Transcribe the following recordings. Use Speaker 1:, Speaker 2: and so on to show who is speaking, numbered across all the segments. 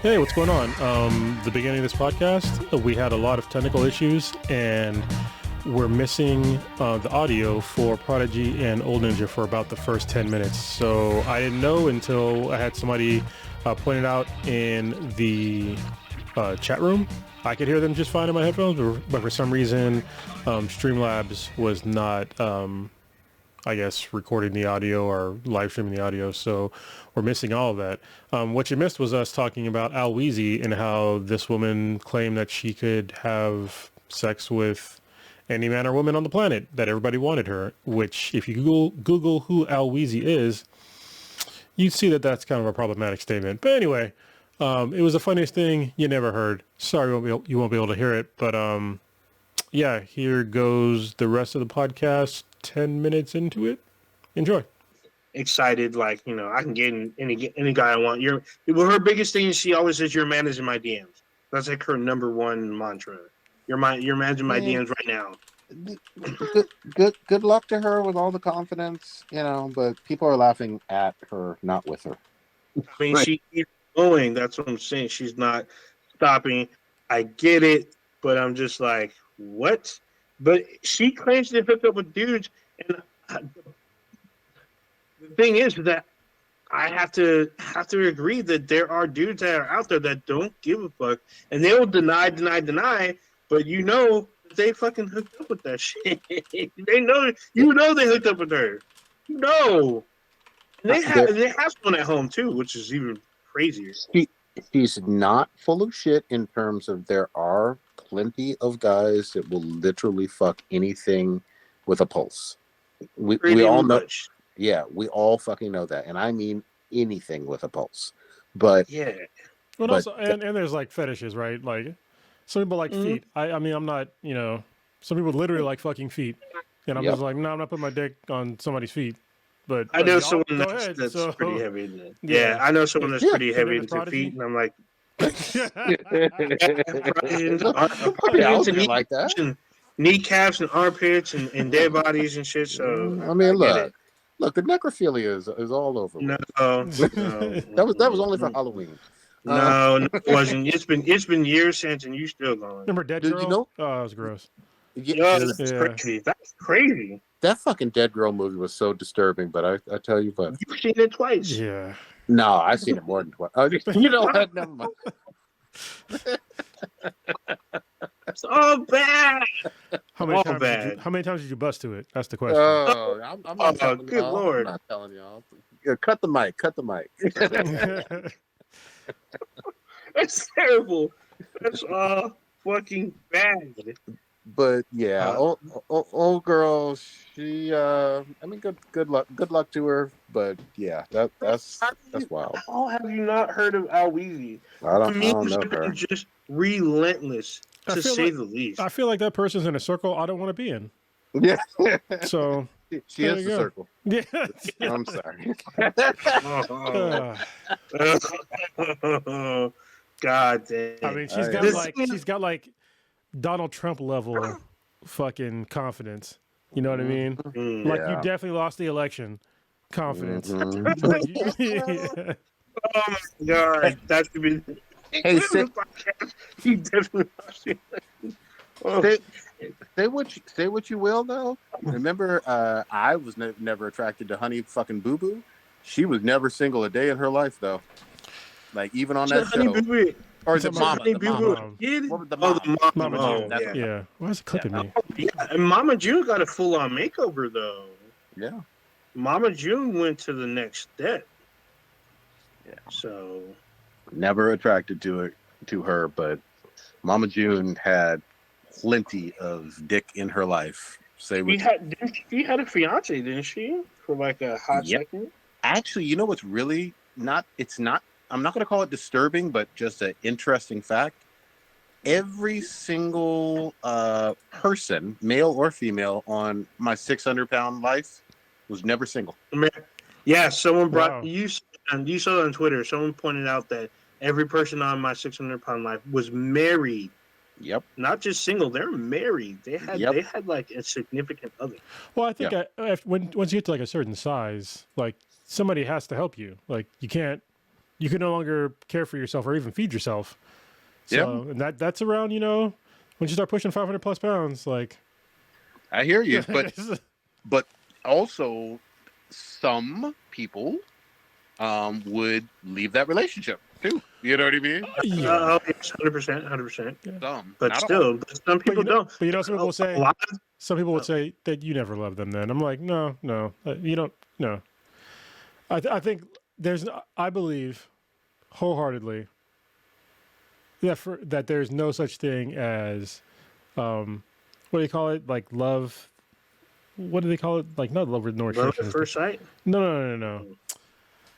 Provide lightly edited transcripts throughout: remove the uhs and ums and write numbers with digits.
Speaker 1: Hey, what's going on? The beginning of this podcast, we had a lot of technical issues, and we're missing the audio for Prodigy and Old Ninja for about the first 10 minutes. So I didn't know until I had somebody point it out in the chat room. I could hear them just fine in my headphones, but for some reason, Streamlabs was not, I guess, recording the audio or live streaming the audio. So we're missing all of that. What you missed was us talking about Weezy and how this woman claimed that she could have sex with any man or woman on the planet, that everybody wanted her, which if you Google who Weezy is, you'd see that that's kind of a problematic statement. But anyway, it was the funniest thing you never heard. Sorry you won't be able to hear it, but yeah, here goes the rest of the podcast, 10 minutes into it. Enjoy.
Speaker 2: Excited, like, you know, I can get any guy I want. Her biggest thing is she always says, "Your man is in my DMs." That's like her number one mantra. Your man's in my DMs right now.
Speaker 3: Good luck to her with all the confidence, you know, but people are laughing at her, not with her.
Speaker 2: I mean, She keeps going. That's what I'm saying. She's not stopping. I get it, but I'm just like, what? But she claims to hook up with dudes, and the thing is that I have to agree that there are dudes that are out there that don't give a fuck, and they will deny, but you know they fucking hooked up with that shit. They know, they hooked up with her. You know, and they have someone at home too, which is even crazier.
Speaker 3: She's not full of shit in terms of there are plenty of guys that will literally fuck anything with a pulse. We all know. Yeah, we all fucking know that, and I mean anything with a pulse. But
Speaker 2: yeah,
Speaker 1: but also, and there's like fetishes, right? Like some people like feet. I mean, I'm not, you know, some people literally like fucking feet, and I'm just like, no, I'm not putting my dick on somebody's feet. But
Speaker 2: I know someone that's pretty heavy. Yeah, I know someone that's pretty heavy into feet, and I'm like,
Speaker 3: like that.
Speaker 2: Kneecaps and armpits and dead bodies and shit. So
Speaker 3: I mean, look, the necrophilia is all over.
Speaker 2: No.
Speaker 3: that was only for Halloween.
Speaker 2: No, it wasn't. It's been years since, and you still going.
Speaker 1: Remember Dead Girl? You know? Oh, it was gross.
Speaker 2: Yeah, that's crazy. That's crazy.
Speaker 3: That fucking Dead Girl movie was so disturbing, but I tell you what.
Speaker 2: You've seen it twice.
Speaker 1: Yeah.
Speaker 3: No, I've seen it more than twice. You know what? Never mind.
Speaker 2: It's all bad.
Speaker 1: How many times did you bust to it? That's the question.
Speaker 3: Oh, I'm not telling
Speaker 2: good
Speaker 3: y'all.
Speaker 2: Lord.
Speaker 3: I'm not telling y'all. Cut the mic.
Speaker 2: That's terrible. That's all fucking bad.
Speaker 3: But yeah, old girl, she I mean good luck to her, but yeah, that's wild.
Speaker 2: How have you not heard of Weezy?
Speaker 3: I don't know her.
Speaker 2: Just relentless, to say the least.
Speaker 1: I feel like that person's in a circle I don't want to be in.
Speaker 3: Yeah.
Speaker 1: So
Speaker 3: she is the circle.
Speaker 1: Yeah.
Speaker 3: I'm sorry.
Speaker 2: God damn.
Speaker 1: I mean, she's got like Donald Trump level fucking confidence. You know what I mean? Like you definitely lost the election. Confidence.
Speaker 2: Mm-hmm. Oh my God, that should be.
Speaker 3: Hey,
Speaker 2: he definitely lost the election.
Speaker 3: Say what you will though. Remember, I was never attracted to Honey fucking Boo Boo. She was never single a day in her life though. Like even on that show.
Speaker 2: Boo-boo.
Speaker 3: Or the mama.
Speaker 2: The
Speaker 1: Mama June.
Speaker 3: That's
Speaker 1: yeah. Why is it clipping me?
Speaker 2: Yeah. And Mama June got a full-on makeover, though.
Speaker 3: Yeah.
Speaker 2: Mama June went to the next step.
Speaker 3: Yeah.
Speaker 2: So.
Speaker 3: Never attracted to her, but Mama June had plenty of dick in her life.
Speaker 2: She had a fiance, didn't she? For like a hot second?
Speaker 3: Actually, you know what's really I'm not going to call it disturbing, but just an interesting fact. Every single person, male or female, on my 600-pound life was never single.
Speaker 2: Yeah, someone you saw it on Twitter. Someone pointed out that every person on my 600-pound life was married.
Speaker 3: Yep.
Speaker 2: Not just single; they're married. They had like a significant other.
Speaker 1: Well, I think once you get to like a certain size, like somebody has to help you. Like you can't you can no longer care for yourself or even feed yourself. So and that's around, when you start pushing 500 plus pounds, like.
Speaker 3: I hear you, but also some people would leave that relationship too. You know what I mean?
Speaker 2: Yeah, 100%.
Speaker 3: Some,
Speaker 2: but still, some people don't.
Speaker 1: But some people will say, some people would say that you never loved them. Then I'm like, no, you don't. No, I think I believe wholeheartedly that there's no such thing as, what do you call it? Like love. What do they call it? Like not love with no restrictions.
Speaker 2: Love at first sight?
Speaker 1: No.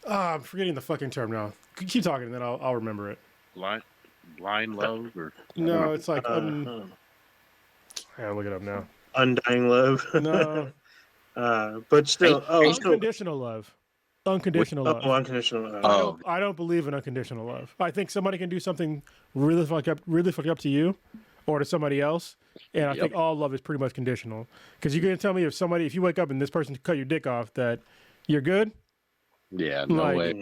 Speaker 1: I'm forgetting the fucking term now. Keep talking, and then I'll remember it.
Speaker 3: Blind love, or
Speaker 1: no, it's like I gotta look it up now.
Speaker 2: Undying love.
Speaker 1: No,
Speaker 2: but still,
Speaker 1: unconditional love. Unconditional love.
Speaker 2: Oh, unconditional love.
Speaker 1: I don't believe in unconditional love. I think somebody can do something really fucked up to you, or to somebody else, and I think all love is pretty much conditional. Because you're gonna tell me if you wake up and this person cut your dick off, that you're good.
Speaker 3: Yeah, no way.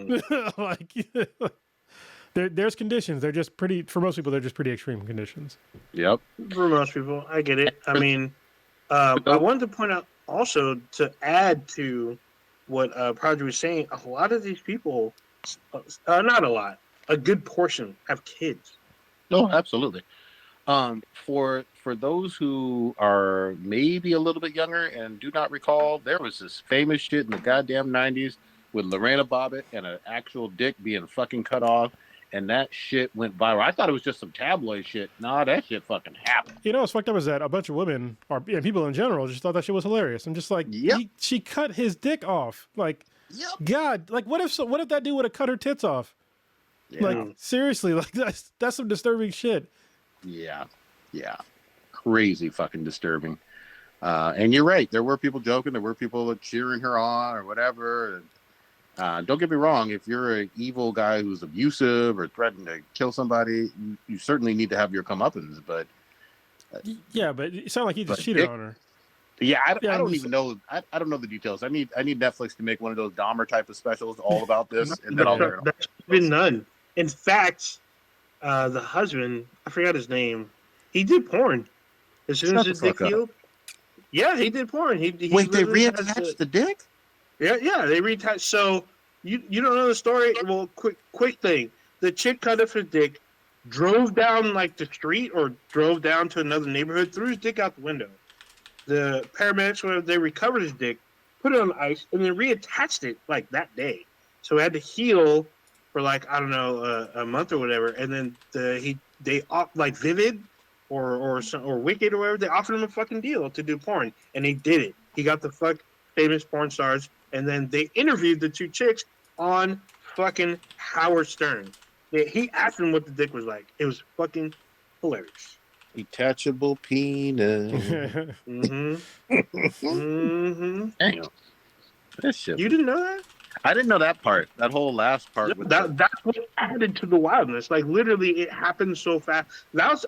Speaker 1: There's conditions. They're just pretty. For most people, they're just pretty extreme conditions.
Speaker 3: Yep.
Speaker 2: For most people, I get it. I mean, I wanted to point out also to add to what Prodigy was saying. A lot of these people, not a lot, a good portion have kids.
Speaker 3: Oh, absolutely. For those who are maybe a little bit younger and do not recall, there was this famous shit in the goddamn 90s with Lorena Bobbitt and an actual dick being fucking cut off, and that shit went viral. I thought it was just some tabloid shit. Nah, that shit fucking happened.
Speaker 1: You know what's fucked up is that a bunch of women, and people in general, just thought that shit was hilarious. I'm just like, she cut his dick off. Like, God, like what if that dude would have cut her tits off? Yeah. Like, seriously, like that's some disturbing shit.
Speaker 3: Yeah. Crazy fucking disturbing. And you're right. There were people joking. There were people cheering her on or whatever. Don't get me wrong. If you're an evil guy who's abusive or threatening to kill somebody, you certainly need to have your comeuppance. But
Speaker 1: but it sounded like he just cheated on her.
Speaker 3: Yeah, I don't even know. I don't know the details. I need Netflix to make one of those Dahmer type of specials all about this, and then
Speaker 2: that's been none. In fact, the husband, I forgot his name. He did porn as soon as his dick healed. Yeah, he did porn. Wait,
Speaker 3: they reattached the dick?
Speaker 2: Yeah, they reattached. So you don't know the story? Well, quick thing. The chick cut off his dick, drove down like the street or drove down to another neighborhood, threw his dick out the window. The paramedics, they recovered his dick, put it on ice, and then reattached it like that day. So it had to heal for like, I don't know, a month or whatever. And then they like Vivid or Wicked or whatever, they offered him a fucking deal to do porn, and he did it. He got the famous porn stars, and then they interviewed the two chicks on fucking Howard Stern. He asked them what the dick was like. It was fucking hilarious.
Speaker 3: Detachable penis. Damn. That shit.
Speaker 2: You didn't know that?
Speaker 3: I didn't know that part. That whole last part.
Speaker 2: That's what added to the wildness. Like literally, it happened so fast.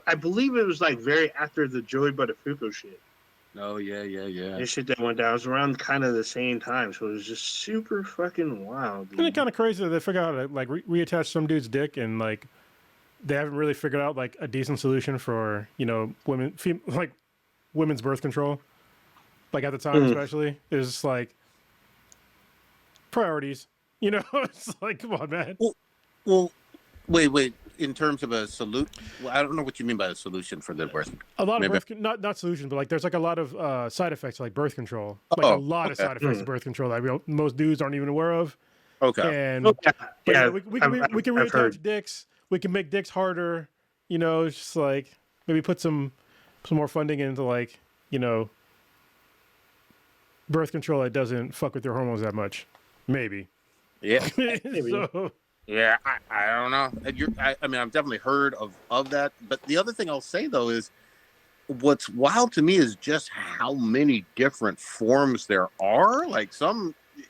Speaker 2: I believe it was like very after the Joey Buttafuoco shit.
Speaker 3: Oh yeah.
Speaker 2: This shit that went down. It was around kind of the same time, so it was just super fucking wild.
Speaker 1: Isn't it kind of crazy that they figured out how to like reattach some dude's dick and like they haven't really figured out like a decent solution for women's birth control, like at the time especially is like priorities. It's like, come on, man.
Speaker 3: Well, wait. In terms of a solution, I don't know what you mean by a solution for the birth.
Speaker 1: A lot of not solution, but like there's like a lot of side effects to like birth control. Like a lot of side effects to birth control that most dudes aren't even aware of.
Speaker 3: Okay.
Speaker 1: And we can reattach dicks. We can make dicks harder. It's just like maybe put some more funding into like birth control that doesn't fuck with your hormones that much. Maybe.
Speaker 3: Yeah.
Speaker 2: Maybe.
Speaker 3: Yeah, I don't know. I mean, I've definitely heard of that. But the other thing I'll say, though, is what's wild to me is just how many different forms there are. Like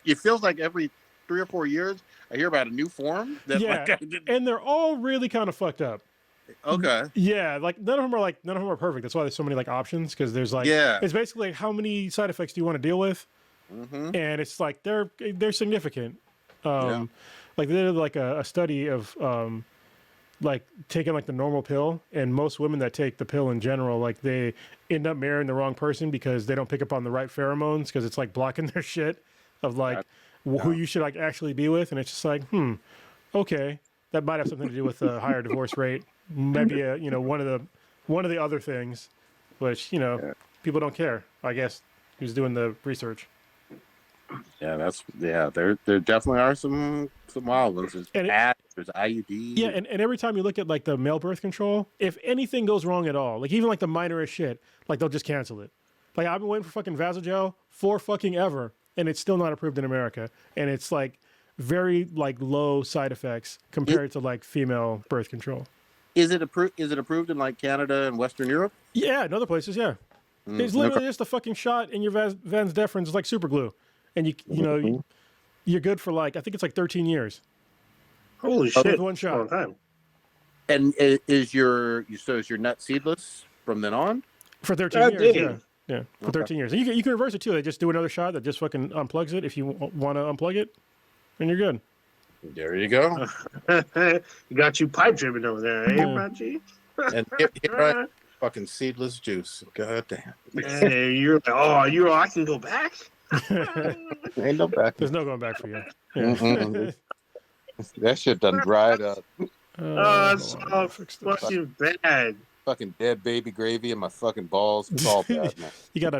Speaker 3: it feels like every 3 or 4 years, I hear about a new form.
Speaker 1: And they're all really kind of fucked up.
Speaker 3: Okay.
Speaker 1: Yeah, like none of them are perfect. That's why there's so many like options, because there's like it's basically like how many side effects do you want to deal with, and it's like they're significant. Like they did like a study of like taking like the normal pill, and most women that take the pill in general, like they end up marrying the wrong person because they don't pick up on the right pheromones because it's like blocking their shit of like who you should like actually be with, and it's just like okay, that might have something to do with a higher divorce rate, maybe one of the other things, which people don't care. I guess who's doing the research.
Speaker 3: Yeah, there definitely are some wild ones. There's there's IUD.
Speaker 1: Yeah, and every time you look at like the male birth control, if anything goes wrong at all, like even like the minorest shit, like they'll just cancel it. Like I've been waiting for fucking Vasogel for fucking ever, and it's still not approved in America, and it's like very like low side effects compared to like female birth control.
Speaker 3: Is it approved in like Canada and Western Europe?
Speaker 1: Yeah, in other places, yeah. It's literally just a fucking shot in your Vans deferens, like super glue, and you're good for like I think it's like 13 years.
Speaker 2: Holy shit!
Speaker 1: With one shot.
Speaker 2: Long time.
Speaker 3: And is your nut seedless from then on?
Speaker 1: For 13 years, yeah, for 13 years. And you can reverse it too. They just do another shot that just fucking unplugs it if you want to unplug it, and you're good.
Speaker 3: There you go.
Speaker 2: You got you pipe dripping over there, eh, Raji?
Speaker 3: And here fucking seedless juice. God damn.
Speaker 2: Hey, you're like, I can go back.
Speaker 3: Ain't no back.
Speaker 1: There's no going back for you. Yeah.
Speaker 3: That shit done dried up.
Speaker 2: It's so fucking bad.
Speaker 3: Fucking dead baby gravy in my fucking balls. It's all bad, man.
Speaker 1: You got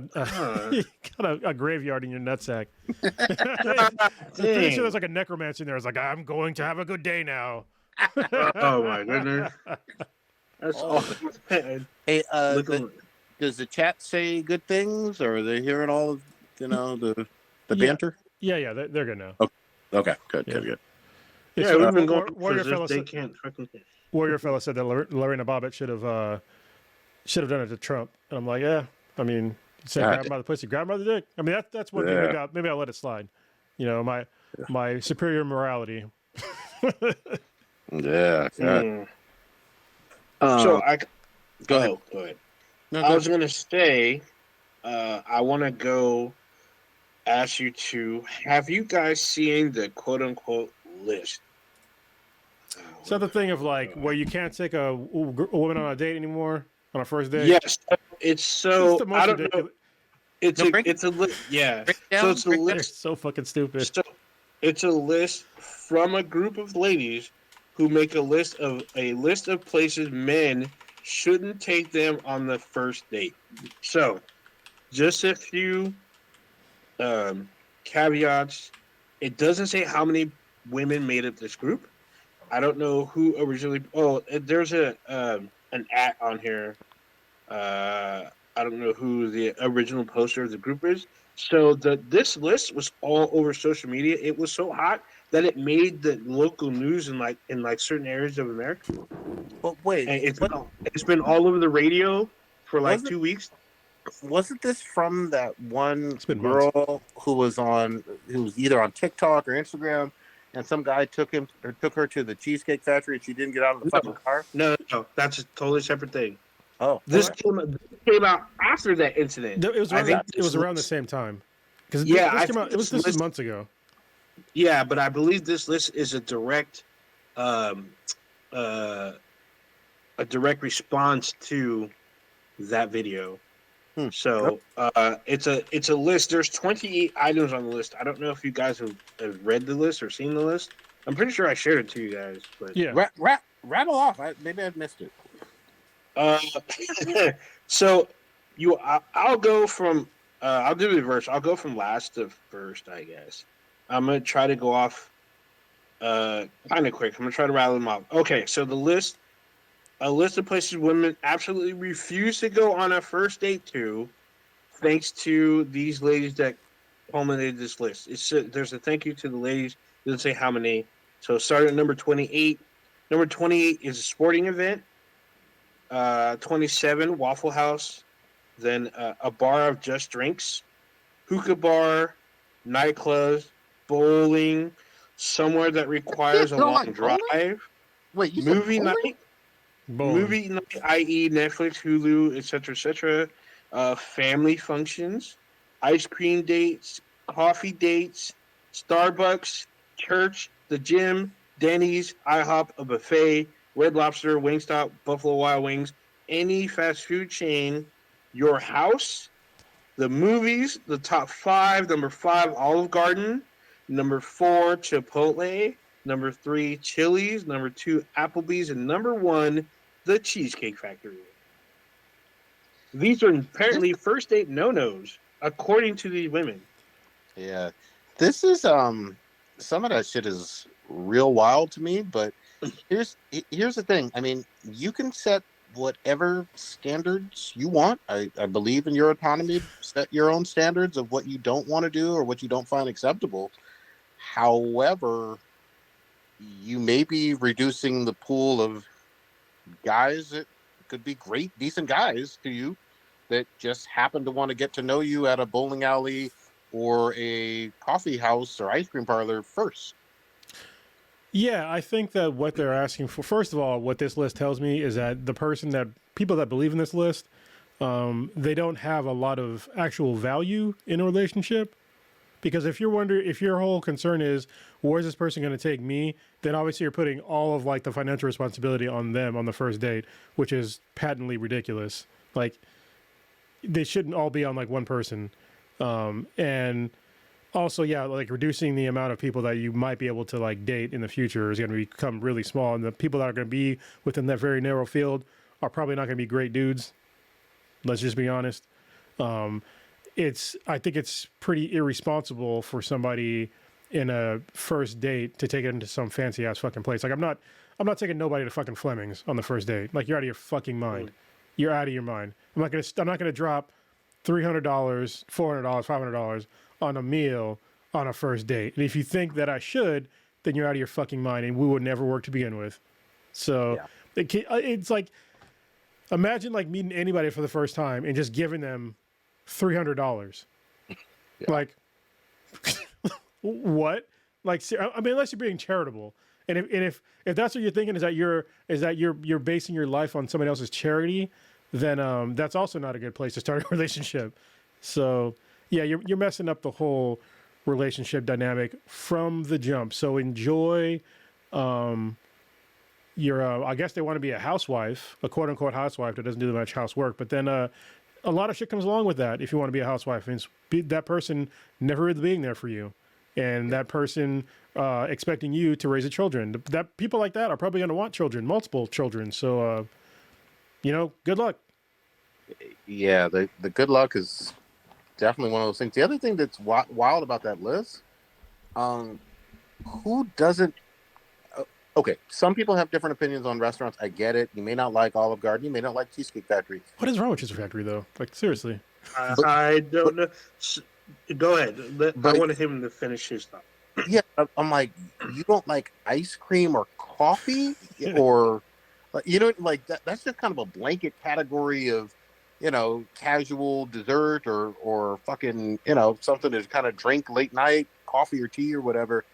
Speaker 1: a graveyard in your nutsack. I'm pretty sure there's like a necromancer in there. It's like, I'm going to have a good day now.
Speaker 2: Oh my goodness. That's awful.
Speaker 3: Hey, does the chat say good things, or are they hearing all of the banter?
Speaker 1: Yeah, they're good now.
Speaker 3: Okay, good.
Speaker 2: Yeah, we've been going. They can't fucking.
Speaker 1: Warrior fella said that Lorena Bobbitt should have done it to Trump, and I'm like, yeah. I mean, say grab him by the pussy, grab him by the dick. I mean, that's one thing. Maybe I'll let it slide. My superior morality.
Speaker 3: Yeah.
Speaker 2: So go ahead. Go ahead.
Speaker 3: No,
Speaker 2: I was gonna say, I want to go ask you to. Have you guys seen the quote unquote list?
Speaker 1: Is that the thing of like where you can't take a woman on a date anymore on a first date?
Speaker 2: Yes, it's so. I don't know. It's a list. Yeah. So it's a list.
Speaker 1: It's so fucking stupid.
Speaker 2: So it's a list from a group of ladies who make a list of places men shouldn't take them on the first date. So, just a few caveats. It doesn't say how many women made up this group. I don't know who originally. Oh, there's an at on here. I don't know who the original poster of the group is. So this list was all over social media. It was so hot that it made the local news in certain areas of America.
Speaker 3: But wait,
Speaker 2: and it's been all over the radio for like 2 weeks.
Speaker 3: Wasn't this from that one girl who was either on TikTok or Instagram? And some guy took her to the Cheesecake Factory, and she didn't get out of the fucking car.
Speaker 2: No, that's a totally separate thing.
Speaker 3: Oh,
Speaker 2: this came out after that incident.
Speaker 1: It was around the same time. Because this was months ago.
Speaker 2: Yeah, but I believe this list is a direct response to that video. So it's a list. There's 28 items on the list. I don't know if you guys have read the list or seen the list. I'm pretty sure I shared it to you guys. But
Speaker 1: yeah,
Speaker 3: rattle off. Maybe I've missed it.
Speaker 2: So I'll go from I'll do the reverse. I'll go from last to first, I guess. I'm gonna try to go off kind of quick. I'm gonna try to rattle them off. Okay, so a list of places women absolutely refuse to go on a first date to, thanks to these ladies that culminated this list. There's a thank you to the ladies. It doesn't say how many. So start at number 28. Number 28 is a sporting event. 27, Waffle House. Then a bar of just drinks. Hookah bar, nightclubs, bowling, somewhere that requires a long drive.
Speaker 3: Wait, you
Speaker 2: movie
Speaker 3: said
Speaker 2: night? Movie night, i.e. Netflix, Hulu, etc., family functions, ice cream dates, coffee dates, Starbucks, church, the gym, Denny's, IHOP, a buffet, Red Lobster, Wingstop, Buffalo Wild Wings, any fast food chain, your house, the movies, the top five. Number 5, Olive Garden. Number 4, Chipotle. Number 3, Chili's. Number 2, Applebee's. And number 1, the Cheesecake Factory. These are apparently first date no-nos, according to these women.
Speaker 3: Yeah. This is some of that shit is real wild to me, but here's the thing. I mean, you can set whatever standards you want. I believe in your autonomy. Set your own standards of what you don't want to do or what you don't find acceptable. However, you may be reducing the pool of guys that could be great, decent guys to you that just happen to want to get to know you at a bowling alley or a coffee house or ice cream parlor first.
Speaker 1: Yeah, I think that what they're asking for, first of all, what this list tells me is that people that believe in this list, they don't have a lot of actual value in a relationship. Because if your whole concern is, where's this person going to take me, then obviously you're putting all of like the financial responsibility on them on the first date, which is patently ridiculous. Like, they shouldn't all be on like one person. And also, yeah, like reducing the amount of people that you might be able to like date in the future is going to become really small. And the people that are going to be within that very narrow field are probably not going to be great dudes. Let's just be honest. I think it's pretty irresponsible for somebody in a first date to take it into some fancy ass fucking place. Like I'm not taking nobody to fucking Fleming's on the first date. Like, you're out of your fucking mind. You're out of your mind. I'm not gonna drop $300, $400, $500 on a meal on a first date. And if you think that I should, then you're out of your fucking mind, and we would never work to begin with. So it's like, imagine like meeting anybody for the first time and just giving them $300. Yeah. Like, what? Like, I mean, unless you're being charitable, and if that's what you're thinking is that you're basing your life on somebody else's charity, then that's also not a good place to start a relationship. So yeah, you're messing up the whole relationship dynamic from the jump. So enjoy. I guess they want to be a housewife, a quote unquote housewife that doesn't do much housework, but then a lot of shit comes along with that if you want to be a housewife. And that person never really being there for you, and that person expecting you to raise the children. That people like that are probably going to want children, multiple children. So, good luck.
Speaker 3: Yeah, the good luck is definitely one of those things. The other thing that's wild about that list, who doesn't? Okay, some people have different opinions on restaurants. I get it. You may not like Olive Garden. You may not like Cheesecake Factory.
Speaker 1: What is wrong with Cheesecake Factory, though? Like, seriously.
Speaker 2: I don't know. Go ahead. I want him to finish his thought.
Speaker 3: Yeah, I'm like, you don't like ice cream or coffee? Or, like that's just kind of a blanket category of, casual dessert or fucking, something to kind of drink late night, coffee or tea or whatever.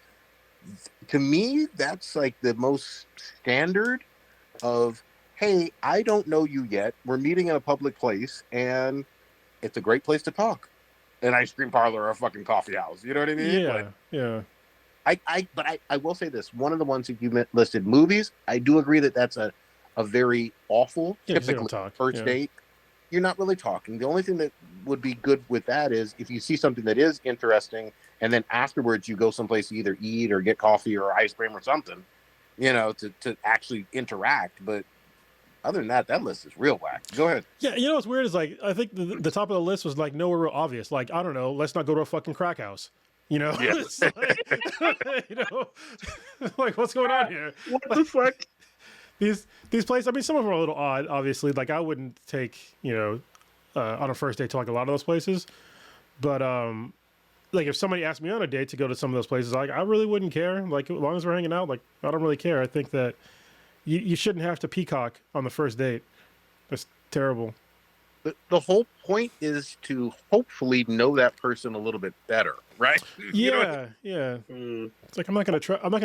Speaker 3: To me, that's like the most standard of, hey, I don't know you yet. We're meeting in a public place, and it's a great place to talk. An ice cream parlor or a fucking coffee house. You know what I mean?
Speaker 1: Yeah, yeah.
Speaker 3: But I will say this. One of the ones that you listed, movies, I do agree that that's a very awful, typically first date. You're not really talking. The only thing that would be good with that is if you see something that is interesting, and then afterwards you go someplace to either eat or get coffee or ice cream or something, to actually interact. But other than that, that list is real whack. Go ahead.
Speaker 1: Yeah, what's weird is like, I think the top of the list was like nowhere real obvious. Like, I don't know, let's not go to a fucking crack house. Yeah. Like, what's going on here?
Speaker 2: What the fuck?
Speaker 1: These places, I mean, some of them are a little odd, obviously. Like, I wouldn't take, on a first date to like a lot of those places. But like, if somebody asked me on a date to go to some of those places, like, I really wouldn't care. Like, as long as we're hanging out, like, I don't really care. I think that you shouldn't have to peacock on the first date. That's terrible.
Speaker 3: The whole point is to hopefully know that person a little bit better, right?
Speaker 1: Yeah, yeah. It's like I'm not gonna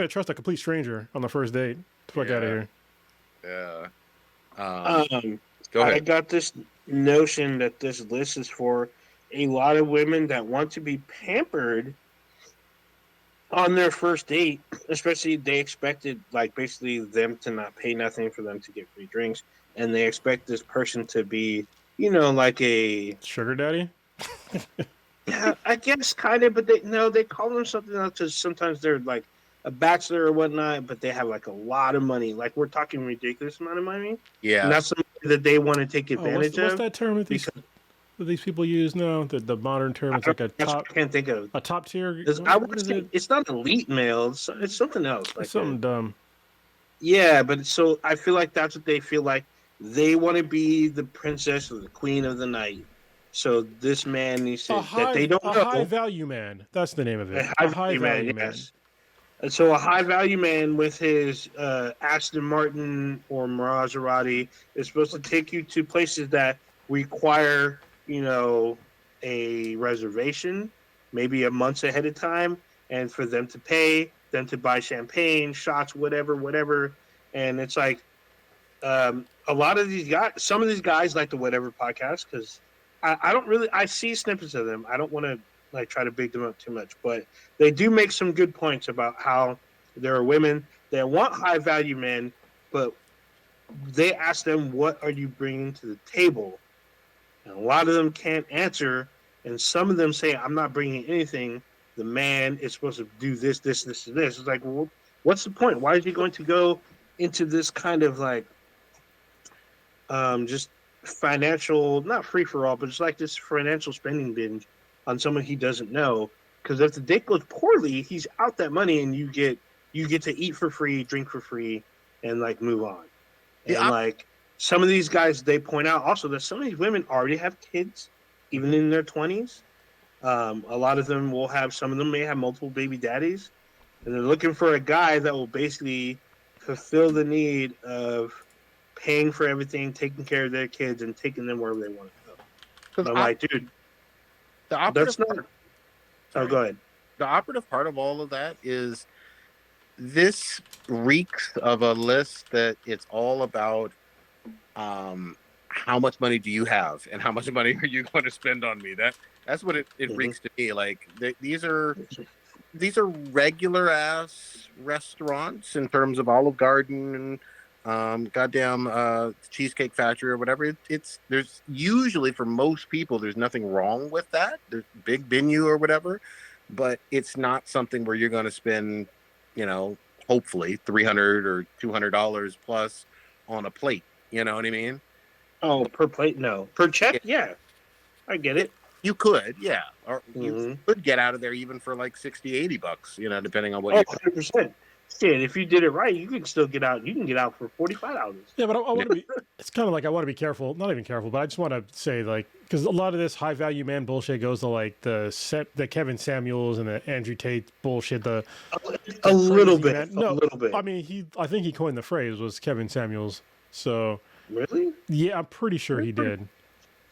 Speaker 1: trust a complete stranger on the first date. Fuck out of here.
Speaker 3: Yeah.
Speaker 2: Go ahead. I got this notion that this list is for a lot of women that want to be pampered on their first date, especially they expected like basically them to not pay nothing for them to get free drinks, and they expect this person to be, like a
Speaker 1: Sugar daddy.
Speaker 2: yeah, I guess kind of, but they call them something else because sometimes they're like a bachelor or whatnot, but they have like a lot of money, like we're talking ridiculous amount of money, and
Speaker 3: Yeah.
Speaker 2: that's something that they want to take
Speaker 1: Oh,
Speaker 2: advantage
Speaker 1: what's
Speaker 2: of
Speaker 1: that term
Speaker 2: because
Speaker 1: that these people use now? The modern term. It's like
Speaker 2: that's what I can't think of.
Speaker 1: a top tier.
Speaker 2: I
Speaker 1: What
Speaker 2: would
Speaker 1: is
Speaker 2: say
Speaker 1: it?
Speaker 2: it's not elite male. It's something else.
Speaker 1: It's
Speaker 2: Like
Speaker 1: something dumb.
Speaker 2: yeah, but so I feel like that's what they feel like. They want to be the princess or the queen of the night. So this man needs to that they don't
Speaker 1: A high
Speaker 2: know.
Speaker 1: value man. That's the name of
Speaker 2: A
Speaker 1: it. A
Speaker 2: high
Speaker 1: high
Speaker 2: value man,
Speaker 1: value man.
Speaker 2: yes. And so a high value man with his Aston Martin or Maserati is supposed to take you to places that require, a reservation, maybe a months ahead of time, and for them to pay, them to buy champagne, shots, whatever, whatever. And it's like a lot of these guys, some of these guys like the Whatever podcast because I don't really, I see snippets of them. I don't want to like try to big them up too much, but they do make some good points about how there are women that want high value men, but they ask them, what are you bringing to the table? And a lot of them can't answer. And some of them say, I'm not bringing anything. The man is supposed to do this, this, this, and this. It's like, well, what's the point? Why is he going to go into this kind of like, just financial, not free for all, but it's like this financial spending binge on someone he doesn't know. Because if the date goes poorly, he's out that money, and you get to eat for free, drink for free, and like move on. And
Speaker 3: Yeah.
Speaker 2: like some of these guys, they point out also that some of these women already have kids, even in their 20s. A lot of them will have. Some of them may have multiple baby daddies, and they're looking for a guy that will basically fulfill the need of paying for everything, taking care of their kids, and taking them wherever they want to go.
Speaker 3: Because
Speaker 2: I'm like, dude,
Speaker 3: the
Speaker 2: that's
Speaker 3: operative
Speaker 2: not.
Speaker 3: part,
Speaker 2: Oh,
Speaker 3: sorry,
Speaker 2: go ahead.
Speaker 3: the operative part of all of that is this reeks of a list that it's all about how much money do you have and how much money are you going to spend on me. That's what it
Speaker 2: Mm-hmm.
Speaker 3: reeks to me. Like these are regular ass restaurants in terms of Olive Garden and goddamn Cheesecake Factory or whatever. It's there's usually, for most people, there's nothing wrong with that. There's big menu or whatever, but it's not something where you're going to spend, hopefully $300 or $200 plus on a plate. You know what I mean?
Speaker 2: Oh, per plate? No. Per check?
Speaker 3: Yeah.
Speaker 2: Yeah, I get it.
Speaker 3: You could, yeah. Or you
Speaker 2: Mm-hmm.
Speaker 3: could get out of there even for like $60-$80, depending on what
Speaker 2: Oh,
Speaker 3: you
Speaker 2: 100%. Shit, if you did it right, you can still get out. You can get out for $45.
Speaker 1: Yeah, but I want to be. It's kind of like I want to be careful. Not even careful, but I just want to say like because a lot of this high value man bullshit goes to like the Kevin Samuels and the Andrew Tate bullshit. The
Speaker 2: A little
Speaker 1: crazy
Speaker 2: bit.
Speaker 1: man. No,
Speaker 2: A little bit.
Speaker 1: I mean I think he coined the phrase was Kevin Samuels. So
Speaker 2: Really?
Speaker 1: yeah, I'm pretty sure he did.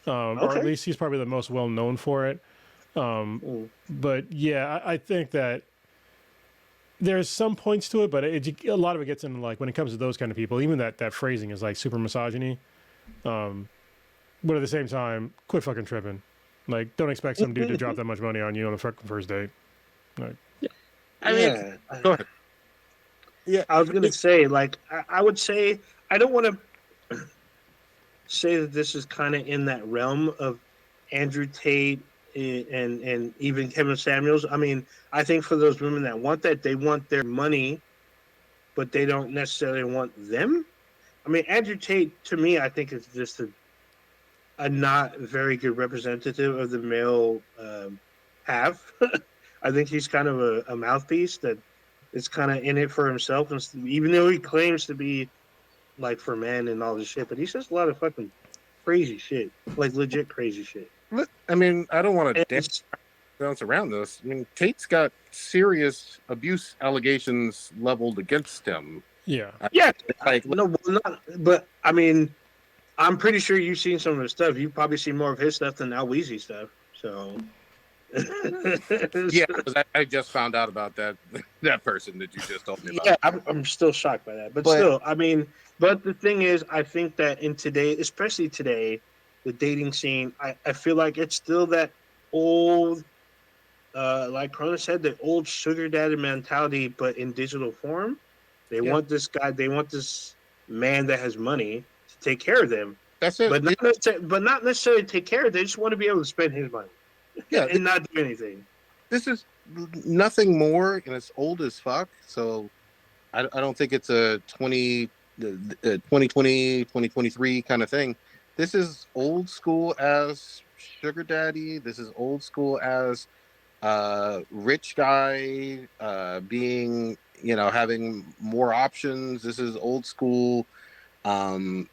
Speaker 1: Or at
Speaker 2: Okay.
Speaker 1: least he's probably the most well known for it. But yeah, I think that there's some points to it, but a lot of it gets into like when it comes to those kind of people, even that phrasing is like super misogyny. But at the same time, quit fucking tripping. Like, don't expect some dude to drop that much money on you on a fucking first date. Like,
Speaker 3: I mean, go ahead.
Speaker 2: Yeah, I was gonna say, like, I would say I don't want to say that this is kind of in that realm of Andrew Tate and even Kevin Samuels. I mean, I think for those women that want that, they want their money, but they don't necessarily want them. I mean, Andrew Tate, to me, I think is just a not very good representative of the male half. I think he's kind of a mouthpiece that is kind of in it for himself, and even though he claims to be like for men and all this shit, but he says a lot of fucking crazy shit, like legit crazy shit.
Speaker 3: I mean, I don't want to
Speaker 2: It's,
Speaker 3: bounce around this. I mean, Tate's got serious abuse allegations leveled against him.
Speaker 1: yeah.
Speaker 2: yeah,
Speaker 3: Like,
Speaker 2: no, not, but I mean, I'm pretty sure you've seen some of his stuff. You've probably seen more of his stuff than now Weezy stuff. So,
Speaker 3: yeah, 'cause I just found out about that person that you just told me about.
Speaker 2: yeah, I'm still shocked by that. But still, I mean, but the thing is, I think that in today, especially today, the dating scene, I feel like it's still that old like Corona said, the old sugar daddy mentality, but in digital form. They want this guy. They want this man that has money to take care of them.
Speaker 3: That's it.
Speaker 2: But not necessarily take care of. They just want to be able to spend his money, and not do anything.
Speaker 3: This is nothing more, and it's old as fuck. So I don't think it's a 2020, 2023 kind of thing. This is old school as sugar daddy. This is old school as rich guy being, having more options. This is old school. Some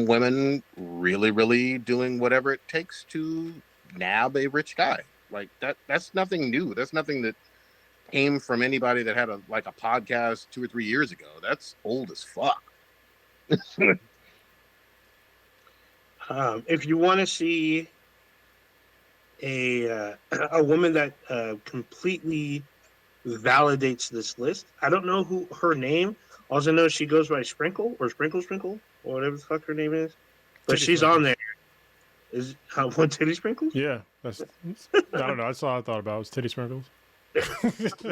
Speaker 3: women really, really doing whatever it takes to nab a rich guy. Like that's nothing new. That's nothing that came from anybody that had a podcast 2 or 3 years ago. That's old as fuck.
Speaker 2: If you want to see a woman that completely validates this list, I don't know who her name. Also, know she goes by Sprinkle or Sprinkle or whatever the fuck her name is, but
Speaker 1: Titty
Speaker 2: she's
Speaker 1: Sprinkles.
Speaker 2: on there. Is what Titty Sprinkles?
Speaker 1: Yeah, I don't know. I thought about it was Titty Sprinkles.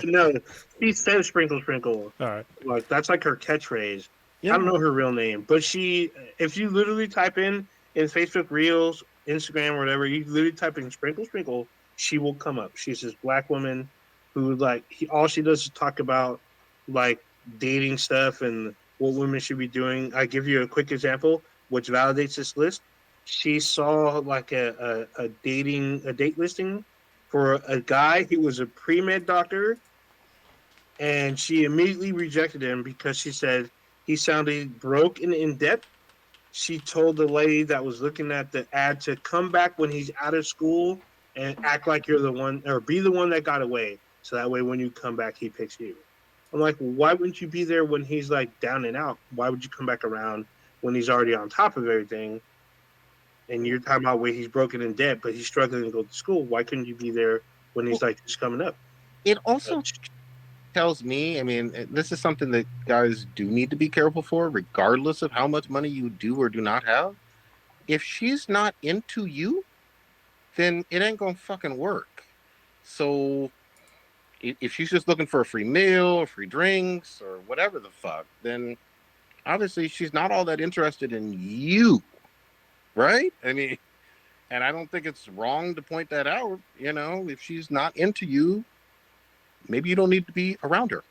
Speaker 2: No, she says Sprinkle.
Speaker 1: All right,
Speaker 2: Like that's like her catchphrase.
Speaker 3: Yeah.
Speaker 2: I don't know her real name, but if you literally type in Facebook Reels, Instagram, or whatever, you literally type in Sprinkle, she will come up. She's this black woman who all she does is talk about like dating stuff and what women should be doing. I give you a quick example, which validates this list. She saw like a date listing for a guy. He was a pre-med doctor, and she immediately rejected him because she said he sounded broke and in debt. She told the lady that was looking at the ad to come back when he's out of school and act like you're the one, or be the one that got away. So that way when you come back, he picks you. I'm like, well, why wouldn't you be there when he's like down and out? Why would you come back around when he's already on top of everything? And you're talking about where he's broken in debt, but he's struggling to go to school. Why couldn't you be there when he's like just coming up?
Speaker 3: It also tells me, I mean, this is something that guys do need to be careful for, regardless of how much money you do or do not have. If she's not into you, then it ain't gonna fucking work. So if she's just looking for a free meal or free drinks or whatever the fuck, then obviously she's not all that interested in you, right? I mean, and I don't think it's wrong to point that out. If she's not into you, maybe you don't need to be around her